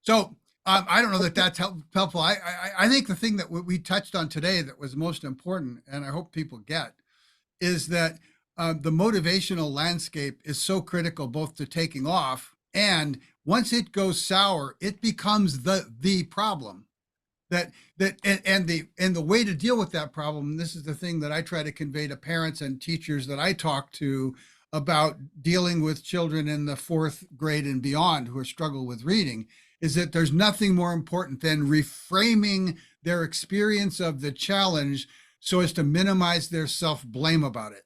So I don't know that that's helpful. I think the thing that we touched on today that was most important, and I hope people get, is that the motivational landscape is so critical both to taking off, and once it goes sour, it becomes the problem. And the way to deal with that problem, and this is the thing that I try to convey to parents and teachers that I talk to about dealing with children in the 4th grade and beyond who struggle with reading, is that there's nothing more important than reframing their experience of the challenge so as to minimize their self-blame about it.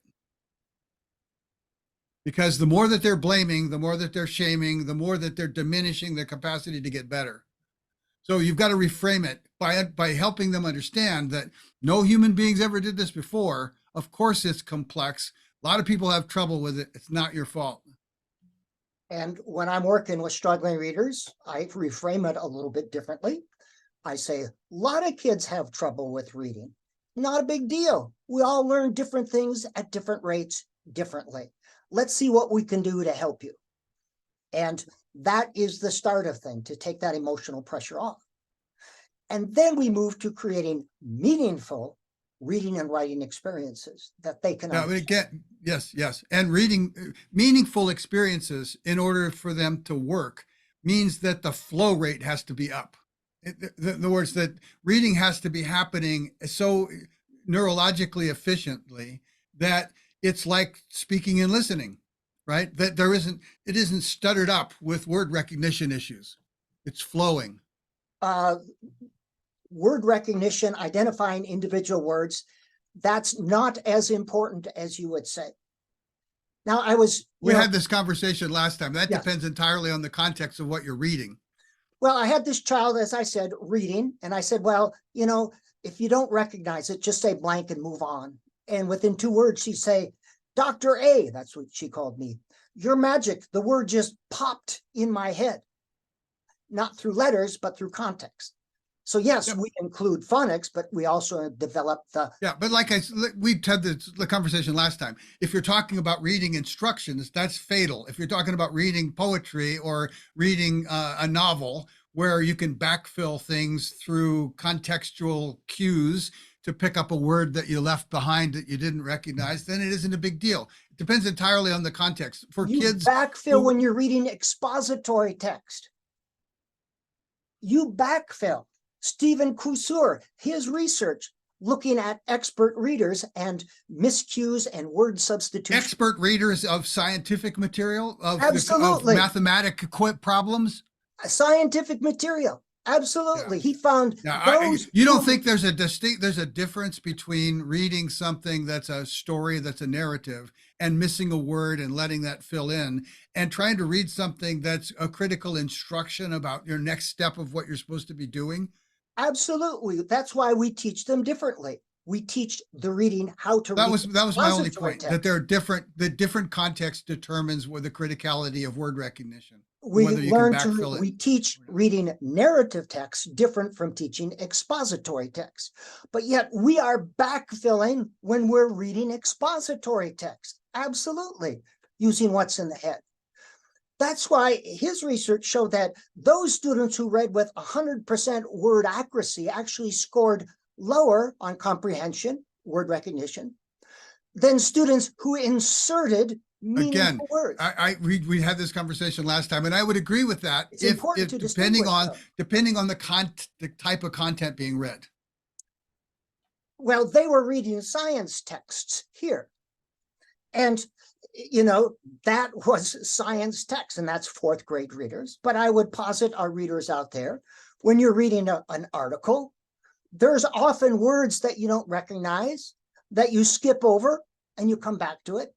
Because the more that they're blaming, the more that they're shaming, the more that they're diminishing their capacity to get better. So you've got to reframe it by helping them understand that no human beings ever did this before. Of course, it's complex. A lot of people have trouble with it. It's not your fault. And when I'm working with struggling readers, I reframe it a little bit differently. I say, a lot of kids have trouble with reading. Not a big deal. We all learn different things at different rates differently. Let's see what we can do to help you. And that is the start of thing, to take that emotional pressure off. And then we move to creating meaningful reading and writing experiences that they can understand. Yes. And reading meaningful experiences in order for them to work means that the flow rate has to be up. In other words, that reading has to be happening so neurologically efficiently that it's like speaking and listening, right? That it isn't stuttered up with word recognition issues. It's flowing. Word recognition, identifying individual words, that's not as important as you would say. Now, we had this conversation last time. That Yes. depends entirely on the context of what you're reading. Well, I had this child, as I said, reading, and I said, well, if you don't recognize it, just say blank and move on. And within 2 words, she'd say, Dr. A, that's what she called me. You're magic. The word just popped in my head, not through letters, but through context. So yes, Yep. we include phonics, but we also develop But like we had the conversation last time. If you're talking about reading instructions, that's fatal. If you're talking about reading poetry or reading a novel where you can backfill things through contextual cues to pick up a word that you left behind that you didn't recognize, then it isn't a big deal. It depends entirely on the context. For you kids, backfill when you're reading expository text. You backfill. Stephen Couture, his research looking at expert readers and miscues and word substitution. expert readers of scientific material, of Absolutely. mathematic problems. Scientific material. Absolutely. He found Now, those you don't who- think there's a difference between reading something that's a story, that's a narrative, and missing a word and letting that fill in, and trying to read something that's a critical instruction about your next step of what you're supposed to be doing? Absolutely. That's why we teach them differently. We teach the reading how to read That was my only expository point, that text. there are the different context determines what the criticality of word recognition, We whether you can learn to, backfill it. we teach reading narrative text different from teaching expository text. But yet we are backfilling when we're reading expository text. Absolutely. Using what's in the head. That's why his research showed that those students who read with 100% word accuracy actually scored lower on comprehension, word recognition, than students who inserted Again, meaningful words. we had this conversation last time, and I would agree with that. It's important to Depending on distinguish, the type of content being read. well, they were reading science texts here. And, that was science text, and that's fourth grade readers. But I would posit our readers out there, when you're reading an article, there's often words that you don't recognize, that you skip over and you come back to it.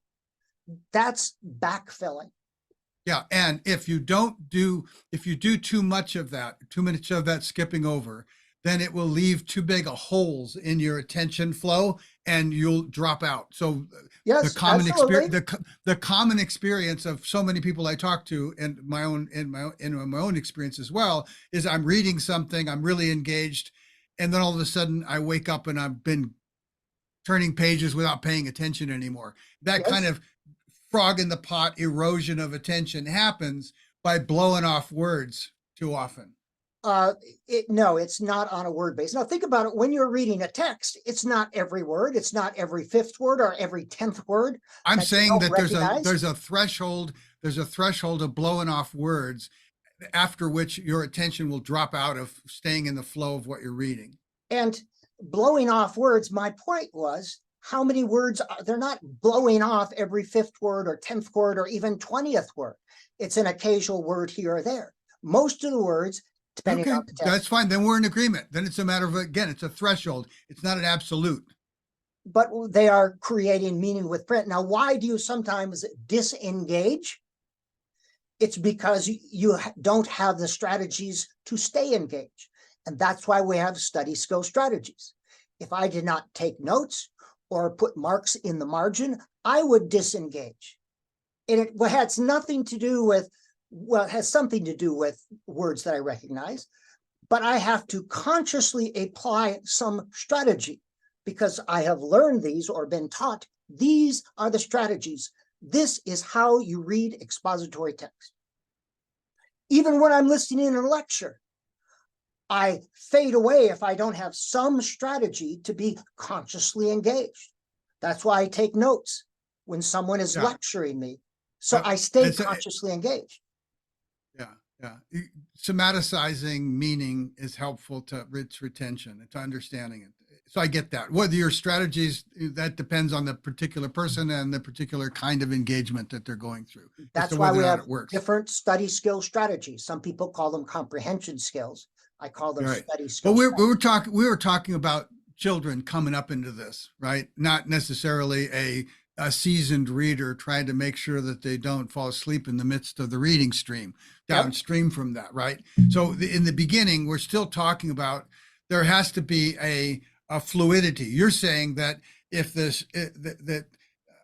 That's backfilling. Yeah, and if you do too much of that, skipping over, then it will leave too big of holes in your attention flow and you'll drop out. So Yes, the common experience of so many people I talk to, and my own experience as well, is I'm reading something, I'm really engaged, and then all of a sudden I wake up and I've been turning pages without paying attention anymore. That kind of frog in the pot erosion of attention happens by blowing off words too often. No, it's not on a word base. Now think about it. When you're reading a text, it's not every word. It's not every fifth word or every 10th word. I'm saying that there's a threshold of blowing off words after which your attention will drop out of staying in the flow of what you're reading. And blowing off words, my point was, how many words they're not blowing off every fifth word or 10th word or even 20th word. It's an occasional word here or there. Most of the words, depending on the text. That's fine. Then we're in agreement. Then it's a matter of, again, it's a threshold. It's not an absolute. But they are creating meaning with print. Now, why do you sometimes disengage? It's because you don't have the strategies to stay engaged. And that's why we have study skill strategies. If I did not take notes or put marks in the margin, I would disengage. And it has nothing to do with, well, it has something to do with words that I recognize, but I have to consciously apply some strategy because I have learned these or been taught these are the strategies. This is how you read expository text. Even when I'm listening in a lecture, I fade away if I don't have some strategy to be consciously engaged. That's why I take notes when someone is lecturing me. So I stay consciously engaged. Yeah. Somaticizing meaning is helpful to its retention and to understanding it. So I get that. Whether your strategies, that depends on the particular person and the particular kind of engagement that they're going through. That's why we have different study skill strategies. Some people call them comprehension skills. I call them study skills. But we were talking about children coming up into this, right? Not necessarily a seasoned reader trying to make sure that they don't fall asleep in the midst of the reading stream, downstream from that, right? So in the beginning, we're still talking about there has to be a fluidity. You're saying that if this that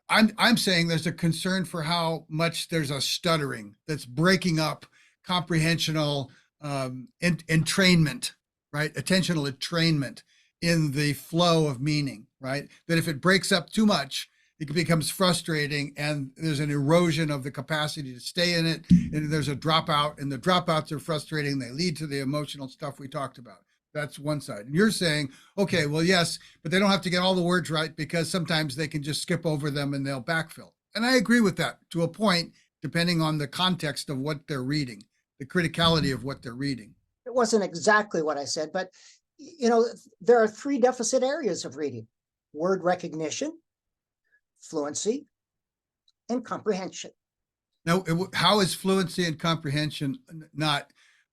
I'm saying there's a concern for how much there's a stuttering that's breaking up comprehensional entrainment, right? Attentional entrainment in the flow of meaning, right? That if it breaks up too much, it becomes frustrating and there's an erosion of the capacity to stay in it. And there's a dropout, and the dropouts are frustrating. They lead to the emotional stuff we talked about. That's one side. And you're saying, okay, well, yes, but they don't have to get all the words right because sometimes they can just skip over them and they'll backfill. And I agree with that to a point, depending on the context of what they're reading, the criticality of what they're reading. It wasn't exactly what I said, but there are three deficit areas of reading: word recognition, fluency, and comprehension. Now, how is fluency and comprehension not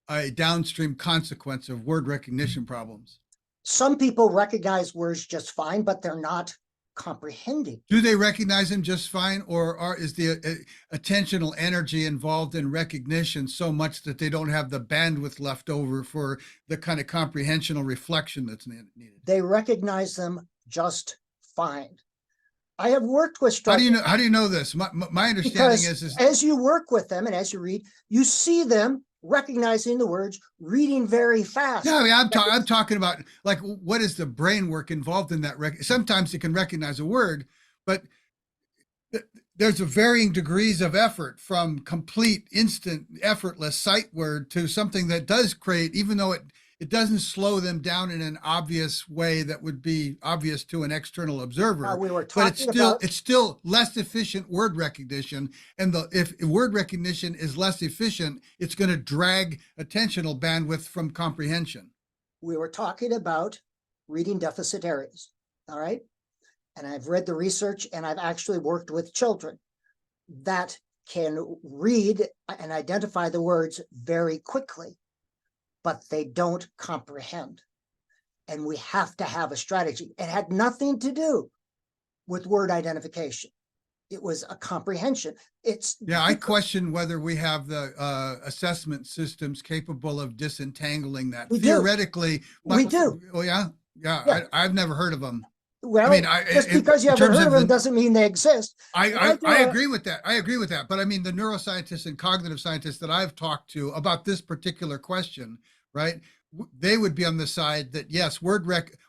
a downstream consequence of word recognition problems. Some people recognize words just fine, but they're not comprehending. Do they recognize them just fine, or is the attentional energy involved in recognition so much that they don't have the bandwidth left over for the kind of comprehensional reflection that's needed? They recognize them just fine. I have worked with How do struggling. you know this? My understanding Because is as you work with them and as you read, you see them recognizing the words, reading very fast. no, I mean, I'm talking about like what is the brain work involved in that? Sometimes it can recognize a word, but there's a varying degrees of effort from complete, instant, effortless sight word to something that does create, even though it doesn't slow them down in an obvious way that would be obvious to an external observer. We were But talking it's still less efficient word recognition. And if word recognition is less efficient, it's going to drag attentional bandwidth from comprehension. we were talking about reading deficit areas. All right. And I've read the research and I've actually worked with children that can read and identify the words very quickly, but they don't comprehend. And we have to have a strategy. It had nothing to do with word identification. It was a comprehension. I question whether we have the assessment systems capable of disentangling that. We Theoretically, we do. Oh yeah, Yeah. I've never heard of them. Well, I mean, just because you haven't heard of them doesn't mean they exist. I agree with that. I agree with that. But I mean, the neuroscientists and cognitive scientists that I've talked to about this particular question, right? They would be on the side that yes, word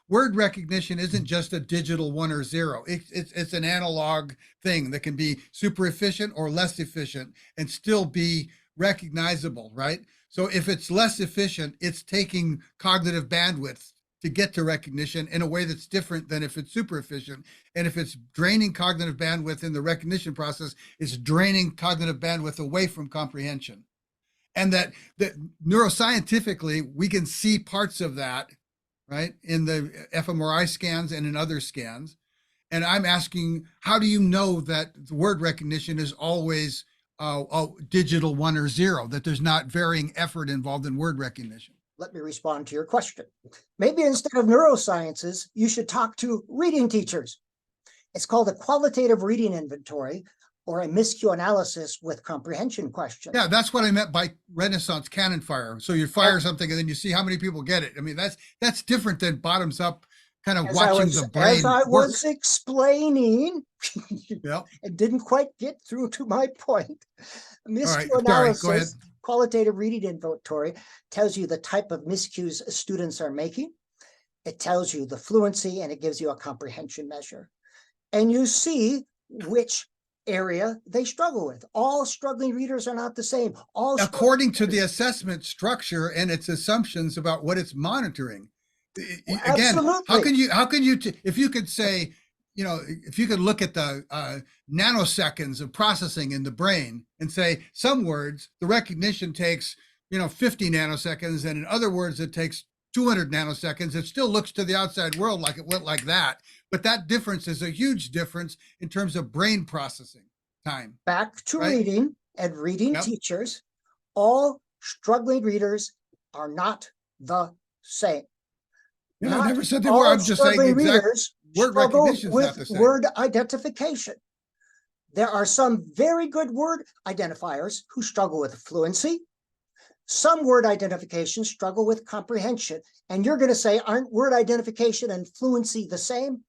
recognition isn't just a digital 1 or 0. It's an analog thing that can be super efficient or less efficient and still be recognizable, right? So if it's less efficient, it's taking cognitive bandwidth to get to recognition in a way that's different than if it's super efficient. And if it's draining cognitive bandwidth in the recognition process, it's draining cognitive bandwidth away from comprehension. And that neuroscientifically, we can see parts of that, right, in the fMRI scans and in other scans. And I'm asking, how do you know that the word recognition is always digital 1 or 0, that there's not varying effort involved in word recognition? Let me respond to your question. Maybe instead of neurosciences, you should talk to reading teachers. It's called a qualitative reading inventory or a miscue analysis with comprehension questions. Yeah, that's what I meant by Renaissance cannon fire. So you fire something and then you see how many people get it. I mean, that's different than bottoms up kind of watching the brain. As I was explaining, yeah, it didn't quite get through to my point. Miscue All right, analysis, sorry, go ahead. qualitative reading inventory tells you the type of miscues students are making. It tells you the fluency and it gives you a comprehension measure. And you see which area they struggle with. All struggling readers are not the same. According to the assessment structure and its assumptions about what it's monitoring. Again, absolutely. how can you if you could say, you know, if you could look at the nanoseconds of processing in the brain and say some words, the recognition takes, 50 nanoseconds, and in other words, it takes 200 nanoseconds, it still looks to the outside world like it went like that. But that difference is a huge difference in terms of brain processing time. Back to reading and reading teachers, all struggling readers are not the same. Yeah, I never said they were. I'm just saying readers word recognition is not the same. Word identification. There are some very good word identifiers who struggle with fluency. Some word identifications struggle with comprehension. And you're going to say, aren't word identification and fluency the same?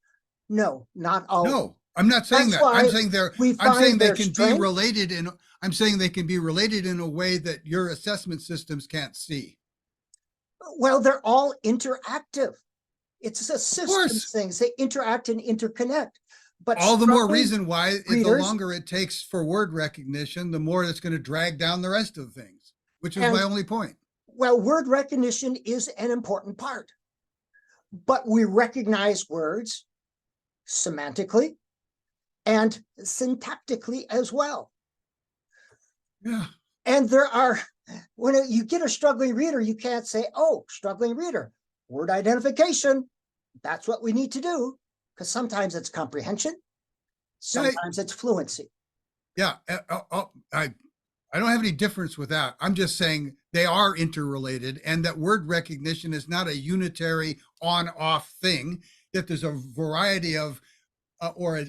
No, not all. No, I'm not saying that. I'm saying they can be related I'm saying they can be related in a way that your assessment systems can't see. Well, they're all interactive. It's a systems things. They interact and interconnect. But all the more reason why the longer it takes for word recognition, the more it's going to drag down the rest of the things, which is my only point. Well, word recognition is an important part, but we recognize words semantically and syntactically as well. Yeah. And there are, when you get a struggling reader, you can't say, oh, struggling reader, word identification. That's what we need to do. Because sometimes it's comprehension, sometimes it's fluency. Yeah, I I don't have any difference with that. I'm just saying they are interrelated, and that word recognition is not a unitary on-off thing, that there's a variety of or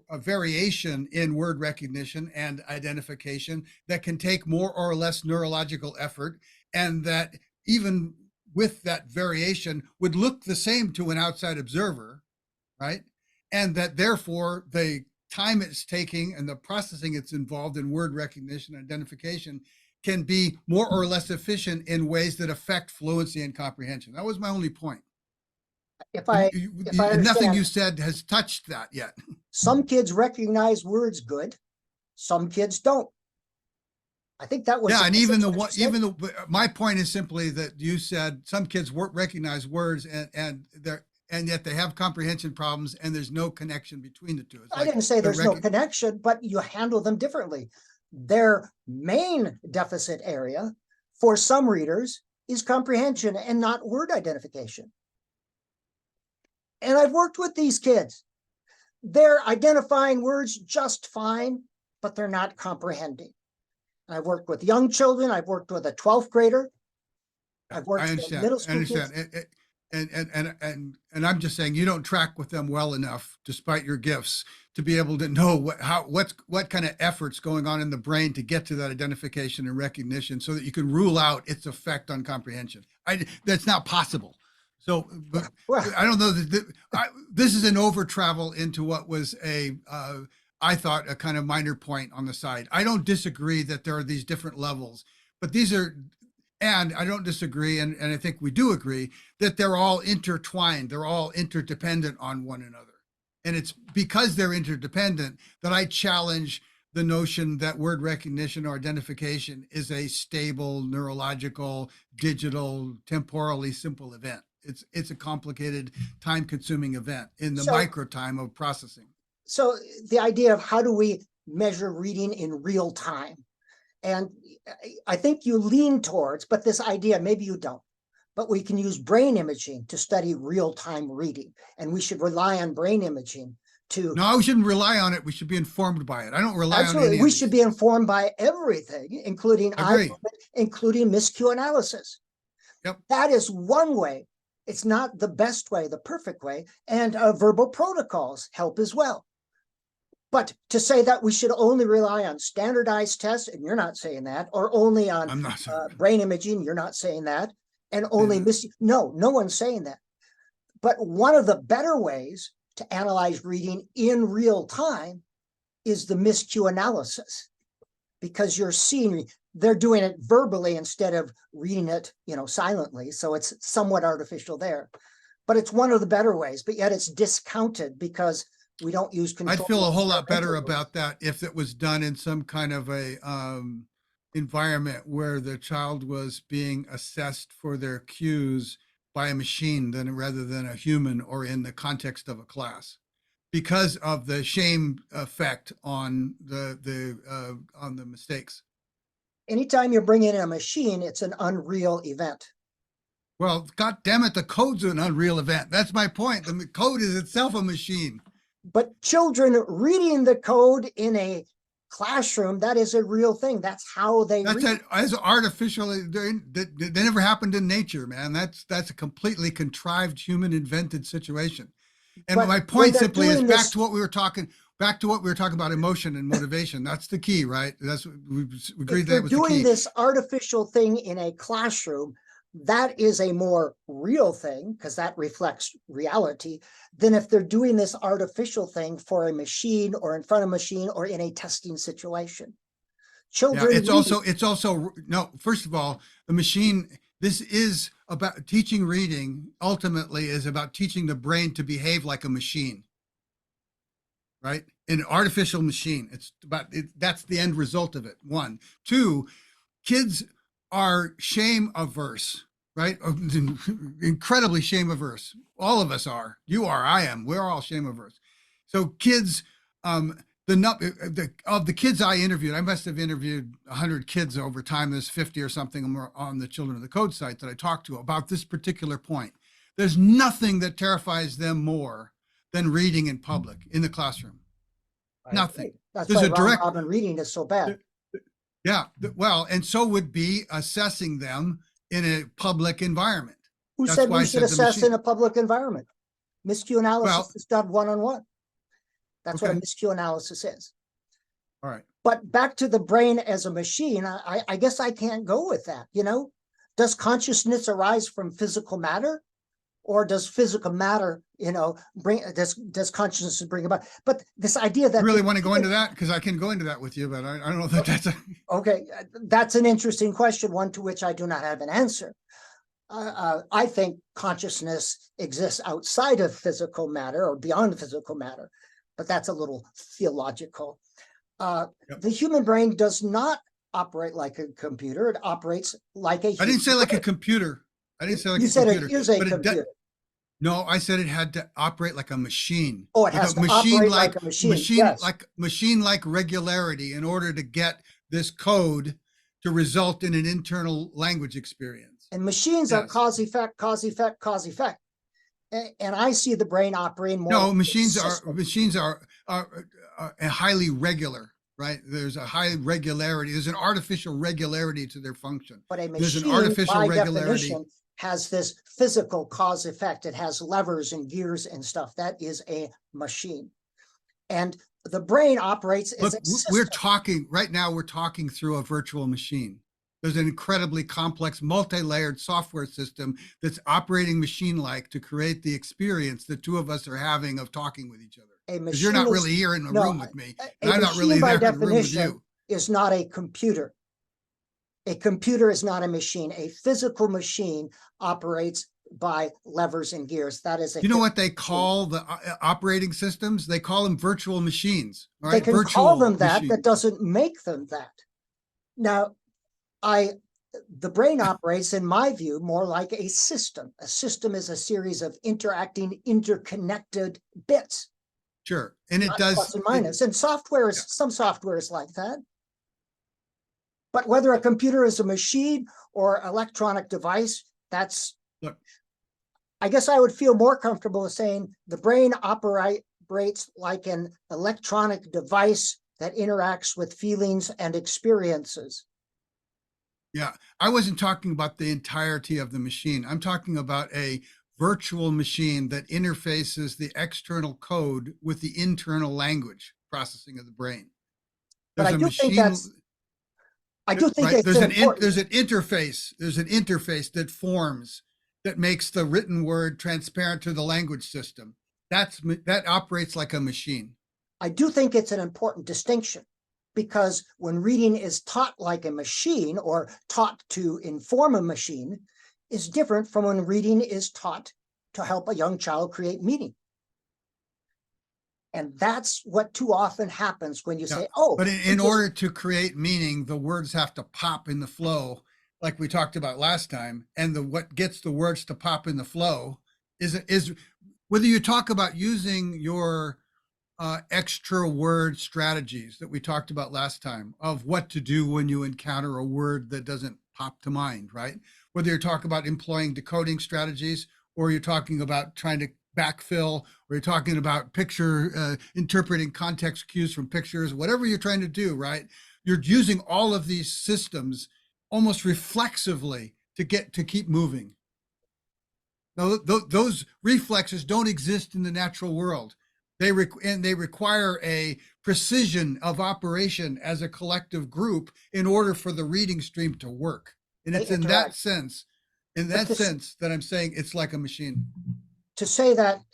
a variation in word recognition and identification that can take more or less neurological effort, and that even with that variation would look the same to an outside observer, right? And that therefore the time it's taking and the processing it's involved in word recognition and identification can be more or less efficient in ways that affect fluency and comprehension. That was my only point. If I Nothing understand, you said has touched that yet. some kids recognize words good, some kids don't. I think that was Yeah, and even the what you one, said. even the my point is simply that you said some kids recognize words and they're and yet they have comprehension problems, and there's no connection between the two. It's I like didn't say they're there's no connection, but you handle them differently. Their main deficit area for some readers is comprehension and not word identification. And I've worked with these kids. They're identifying words just fine, but they're not comprehending. I've worked with young children. I've worked with a 12th grader. I've worked I with understand. middle I school kids. understand. And I'm just saying you don't track with them well enough, despite your gifts, to be able to know what kind of efforts going on in the brain to get to that identification and recognition, so that you can rule out its effect on comprehension. That's not possible. So, but Well, I don't know that this is an over travel into what was I thought a kind of minor point on the side. I don't disagree that there are these different levels, but these are. And I don't disagree, and I think we do agree that they're all intertwined. They're all interdependent on one another. And it's because they're interdependent that I challenge the notion that word recognition or identification is a stable, neurological, digital, temporally simple event. It's a complicated, time-consuming event in the micro time of processing. So the idea of how do we measure reading in real time? And I think you lean towards, but this idea, maybe you don't, but we can use brain imaging to study real-time reading. And we should rely on brain imaging to. No, we shouldn't rely on it. We should be informed by it. I don't rely on any. We should be informed by everything, including including miscue analysis. Yep. That is one way. It's not the best way, the perfect way. And verbal protocols help as well. But to say that we should only rely on standardized tests, and you're not saying that, or only on brain imaging, you're not saying that, and only no one's saying that. But one of the better ways to analyze reading in real time is the miscue analysis, because you're seeing, they're doing it verbally instead of reading it, silently. So it's somewhat artificial there, but it's one of the better ways, but yet it's discounted because we don't use control. I'd feel a whole lot better about that if it was done in some kind of a environment where the child was being assessed for their cues by a machine rather than a human, or in the context of a class, because of the shame effect on the mistakes. Anytime you're bringing in a machine, it's an unreal event. Well, God damn it, the code's an unreal event. That's my point. The code is itself a machine. But children reading the code in a classroom, that is a real thing. That's how they read. As artificial, they never happened in nature, man. That's a completely contrived, human invented situation. And my point simply is back to what we were talking about, emotion and motivation. That's the key, right? That's what we agreed that was the key. Doing this artificial thing in a classroom, that is a more real thing, because that reflects reality, than if they're doing this artificial thing for a machine or in front of a machine or in a testing situation. Children. Yeah, it's also no, first of all, the machine, this is about teaching reading, ultimately is about teaching the brain to behave like a machine, right? An artificial machine. It's about that's the end result of it. One. Two, kids are shame averse, right? Incredibly shame averse. All of us are. You are, I am. We're all shame averse. So kids, of the kids I interviewed, I must have interviewed 100 kids over time. There's 50 or something on the Children of the Code site that I talked to about this particular point. There's nothing that terrifies them more than reading in public, in the classroom. Nothing. That's why round robin reading is so bad. Yeah, well, and so would be assessing them in a public environment. Who That's said why we I should said the assess in machine. a public environment? Miscue analysis Well, is done one-on-one. That's what a okay, miscue analysis is. all right. But back to the brain as a machine, I guess I can't go with that. Does consciousness arise from physical matter? Or does physical matter, does consciousness bring about? But this idea You that really want to go into that? Because I can go into that with you, but I don't know that that's a. okay, that's an interesting question, one to which I do not have an answer. I think consciousness exists outside of physical matter or beyond physical matter, but that's a little theological. Yep. The human brain does not operate like a computer. It operates like a I didn't say like a brain. computer. I didn't say like You a said computer. it is a but computer. No, I said it had to operate like a machine. Oh, it With has a to operate like a machine. Yes. machine-like regularity in order to get this code to result in an internal language experience. And machines are Yes. cause effect, cause effect, cause effect. And I see the brain operating more. No, like a machines system. are highly regular, right? There's a high regularity. There's an artificial regularity to their function. But a There's an machine, artificial by regularity. definition, has this physical cause effect. It has levers and gears and stuff. That is a machine. And the brain operates as Look, a system. we're talking right now, we're talking through a virtual machine. There's an incredibly complex, multi-layered software system that's operating machine-like to create the experience the two of us are having of talking with each other. Because you're not really here in the room with me, and I'm not really there in the room with you. Is not a computer. A computer is not a machine. A physical machine operates by levers and gears. That is a. You know what they call the operating systems? They call them virtual machines. All They right? can Virtual call them that. machines. That doesn't make them that. Now, the brain operates, in my view, more like a system. A system is a series of interconnected bits. Sure, and it does. Plus and minus. And software is, some software is like that. But whether a computer is a machine or electronic device, that's. Look, I guess I would feel more comfortable saying the brain operates like an electronic device that interacts with feelings and experiences. yeah, I wasn't talking about the entirety of the machine. I'm talking about a virtual machine that interfaces the external code with the internal language processing of the brain. But There's I a do think machine. that's. I do think Right. it's important. There's an interface. There's an interface that forms that makes the written word transparent to the language system. That operates like a machine. I do think it's an important distinction, because when reading is taught like a machine or taught to inform a machine is different from when reading is taught to help a young child create meaning. And that's what too often happens when you say, oh. But in order to create meaning, the words have to pop in the flow, like we talked about last time. And what gets the words to pop in the flow is whether you talk about using your extra word strategies that we talked about last time of what to do when you encounter a word that doesn't pop to mind, right? Whether you're talking about employing decoding strategies, or you're talking about trying to backfill, or you're talking about interpreting context cues from pictures, whatever you're trying to do, right? You're using all of these systems almost reflexively to keep moving. Now, those reflexes don't exist in the natural world. They require a precision of operation as a collective group in order for the reading stream to work. And it's in that sense that I'm saying it's like a machine. To say that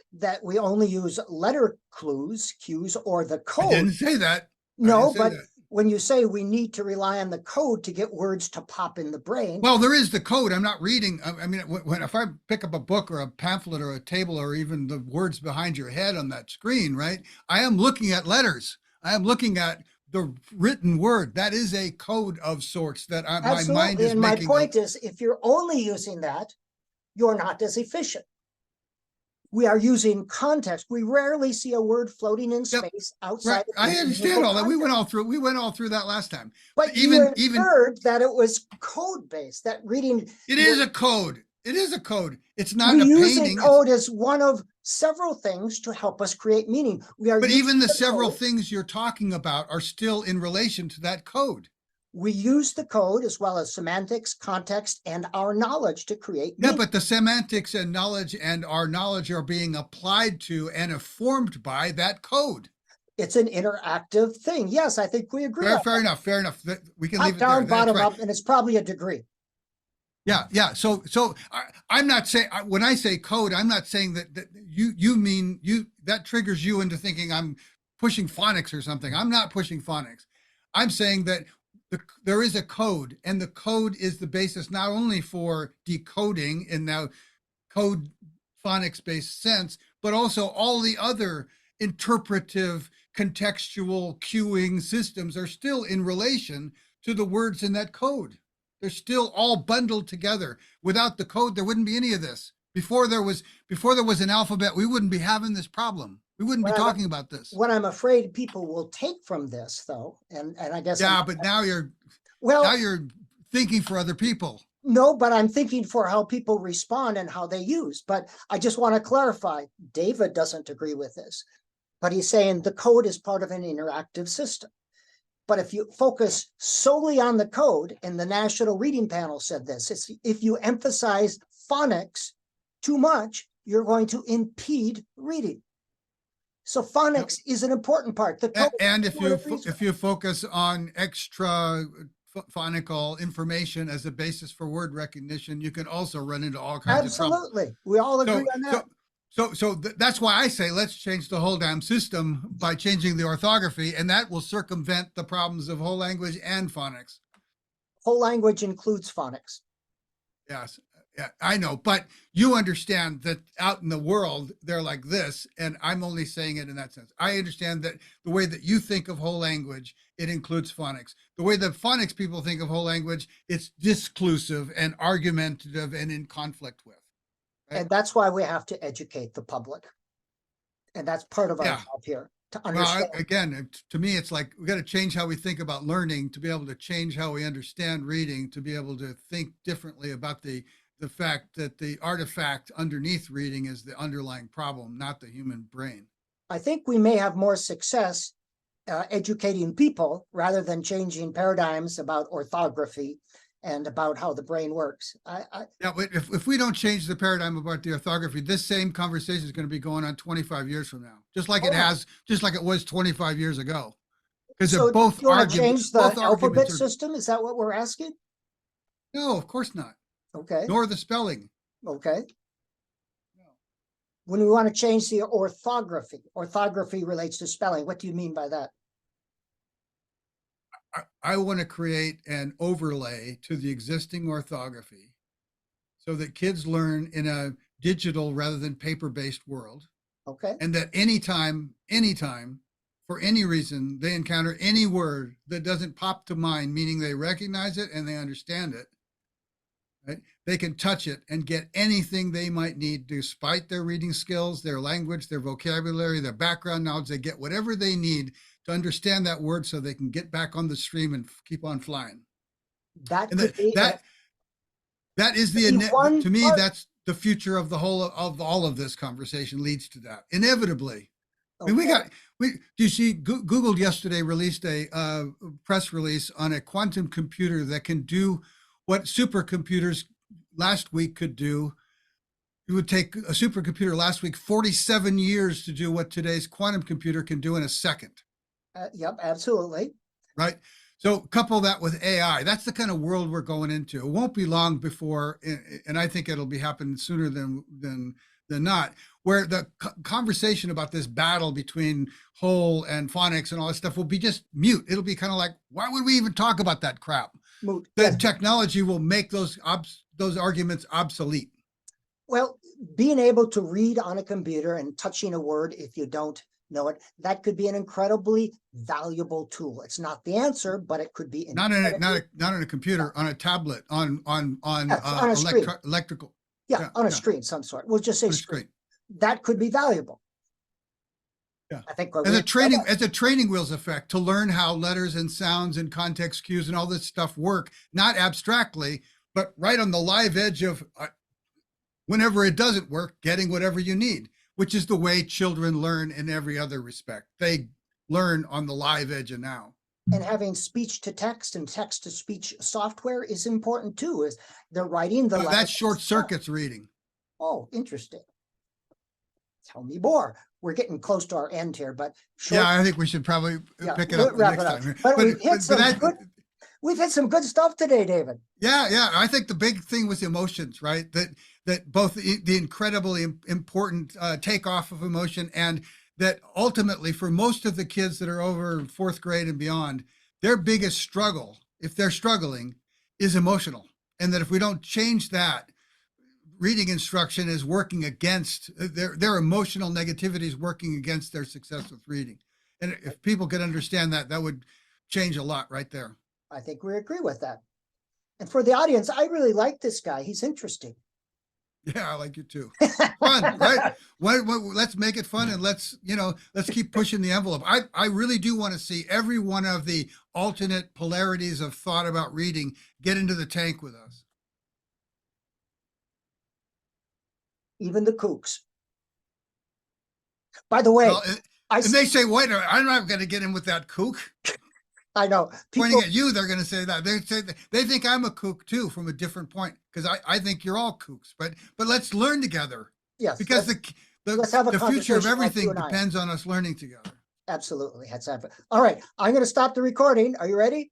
we only use letter cues, or the code. I didn't say that. No, but when you say we need to rely on the code to get words to pop in the brain. Well, there is the code. I'm not reading. I mean, if I pick up a book or a pamphlet or a table or even the words behind your head on that screen, right? I am looking at letters. I am looking at the written word. That is a code of sorts that my mind is making. And my point is, if you're only using that, you're not as efficient. We are using context. We rarely see a word floating in space outside. Right. I understand all that. Context. We went all through that last time. But even heard that it was code based. That reading. It is a code. It is a code. It's not a painting. We use code as one of several things to help us create meaning. But even the several things you're talking about are still in relation to that code. We use the code as well as semantics, context, and our knowledge to create Yeah, meaning. but the semantics and knowledge and our knowledge are being applied to and informed by that code. It's an interactive thing. Yes, I think we agree on Fair enough. Fair enough. We can top leave it there. down, That's bottom right. up, and it's probably a degree. Yeah. So I'm not saying, when I say code, I'm not saying that you mean that triggers you into thinking I'm pushing phonics or something. I'm not pushing phonics. I'm saying that there is a code, and the code is the basis not only for decoding in now code phonics based sense, but also all the other interpretive, contextual cueing systems are still in relation to the words in that code. They're still all bundled together. Without the code, there wouldn't be any of this. Before there was an alphabet, we wouldn't be having this problem. We wouldn't be talking about this. What I'm afraid people will take from this, though, and I guess But now you're thinking for other people. No, but I'm thinking for how people respond and how they use. But I just want to clarify, David doesn't agree with this, but he's saying the code is part of an interactive system. But if you focus solely on the code, and the National Reading Panel said this, it's if you emphasize phonics too much, you're going to impede reading. So phonics is an important part. The code and if you focus on extra phonical information as a basis for word recognition, you can also run into all kinds of trouble. Absolutely. We all agree on that. So that's why I say let's change the whole damn system by changing the orthography, and that will circumvent the problems of whole language and phonics. Whole language includes phonics. Yes, yeah, I know, but you understand that out in the world they're like this, and I'm only saying it in that sense. I understand that the way that you think of whole language, it includes phonics. The way that phonics people think of whole language, it's disclusive and argumentative and in conflict with. Right? And that's why we have to educate the public. And that's part of our job here, to understand. Well, again, to me, it's like we got to change how we think about learning to be able to change how we understand reading, to be able to think differently about the fact that the artifact underneath reading is the underlying problem, not the human brain. I think we may have more success educating people rather than changing paradigms about orthography and about how the brain works. Yeah, but if we don't change the paradigm about the orthography, this same conversation is going to be going on 25 years from now, just like it was 25 years ago. Because so both you want to change the alphabet are, system? Is that what we're asking? No, of course not. Okay. Nor the spelling. Okay. No. When we want to change the orthography relates to spelling. What do you mean by that? I want to create an overlay to the existing orthography so that kids learn in a digital rather than paper-based world. Okay. And that anytime, for any reason, they encounter any word that doesn't pop to mind, meaning they recognize it and they understand it, right? They can touch it and get anything they might need despite their reading skills, their language, their vocabulary, their background knowledge. They get whatever they need to understand that word so they can get back on the stream and keep on flying. That is to me, that's the future of the whole of all of this conversation leads to that inevitably. Okay. I mean, do you see Google yesterday released a press release on a quantum computer that can do what supercomputers last week could do. It would take a supercomputer last week 47 years to do what today's quantum computer can do in a second. Yep, absolutely. Right. So couple that with AI. That's the kind of world we're going into. It won't be long before, and I think it'll be happening sooner than not, where the conversation about this battle between whole and phonics and all this stuff will be just mute. It'll be kind of like, why would we even talk about that crap? The technology will make those arguments obsolete. Well, being able to read on a computer and touching a word, if you don't know it, that could be an incredibly valuable tool. It's not the answer, but it could be not on a computer, on a tablet, on a electrical. On a screen, some sort. We'll just say screen. That could be valuable. Yeah, I think as a training wheels effect to learn how letters and sounds and context cues and all this stuff work, not abstractly, but right on the live edge of whenever it doesn't work, getting whatever you need, which is the way children learn in every other respect. They learn on the live edge of now. And having speech to text and text to speech software is important too, is they're writing the That letters short themselves. circuits reading. Oh, interesting. Tell me more. We're getting close to our end here, but Yeah, I think we should probably Yeah, pick it we'll up wrap next it up. time. But we've hit some that, we've hit some good stuff today, David. yeah. I think the big thing was emotions, right? That both the incredibly important takeoff of emotion, and that ultimately for most of the kids that are over fourth grade and beyond, their biggest struggle, if they're struggling, is emotional. And that if we don't change that, reading instruction is working against their emotional negativity is working against their success with reading. And if people could understand that, that would change a lot right there. I think we agree with that. And for the audience, I really like this guy. He's interesting. Yeah, I like you too. Fun, right? Let's make it fun, and let's keep pushing the envelope. I really do want to see every one of the alternate polarities of thought about reading get into the tank with us. Even the kooks. By the way, Well, and they say, "Wait, I'm not going to get in with that kook." I know. Pointing at you, they're going to say that. They think I'm a kook too, from a different point, because I think you're all kooks. But let's learn together. Yes, because let's have a the future of conversation like everything you and I. depends on us learning together. Absolutely. All right, I'm going to stop the recording. Are you ready?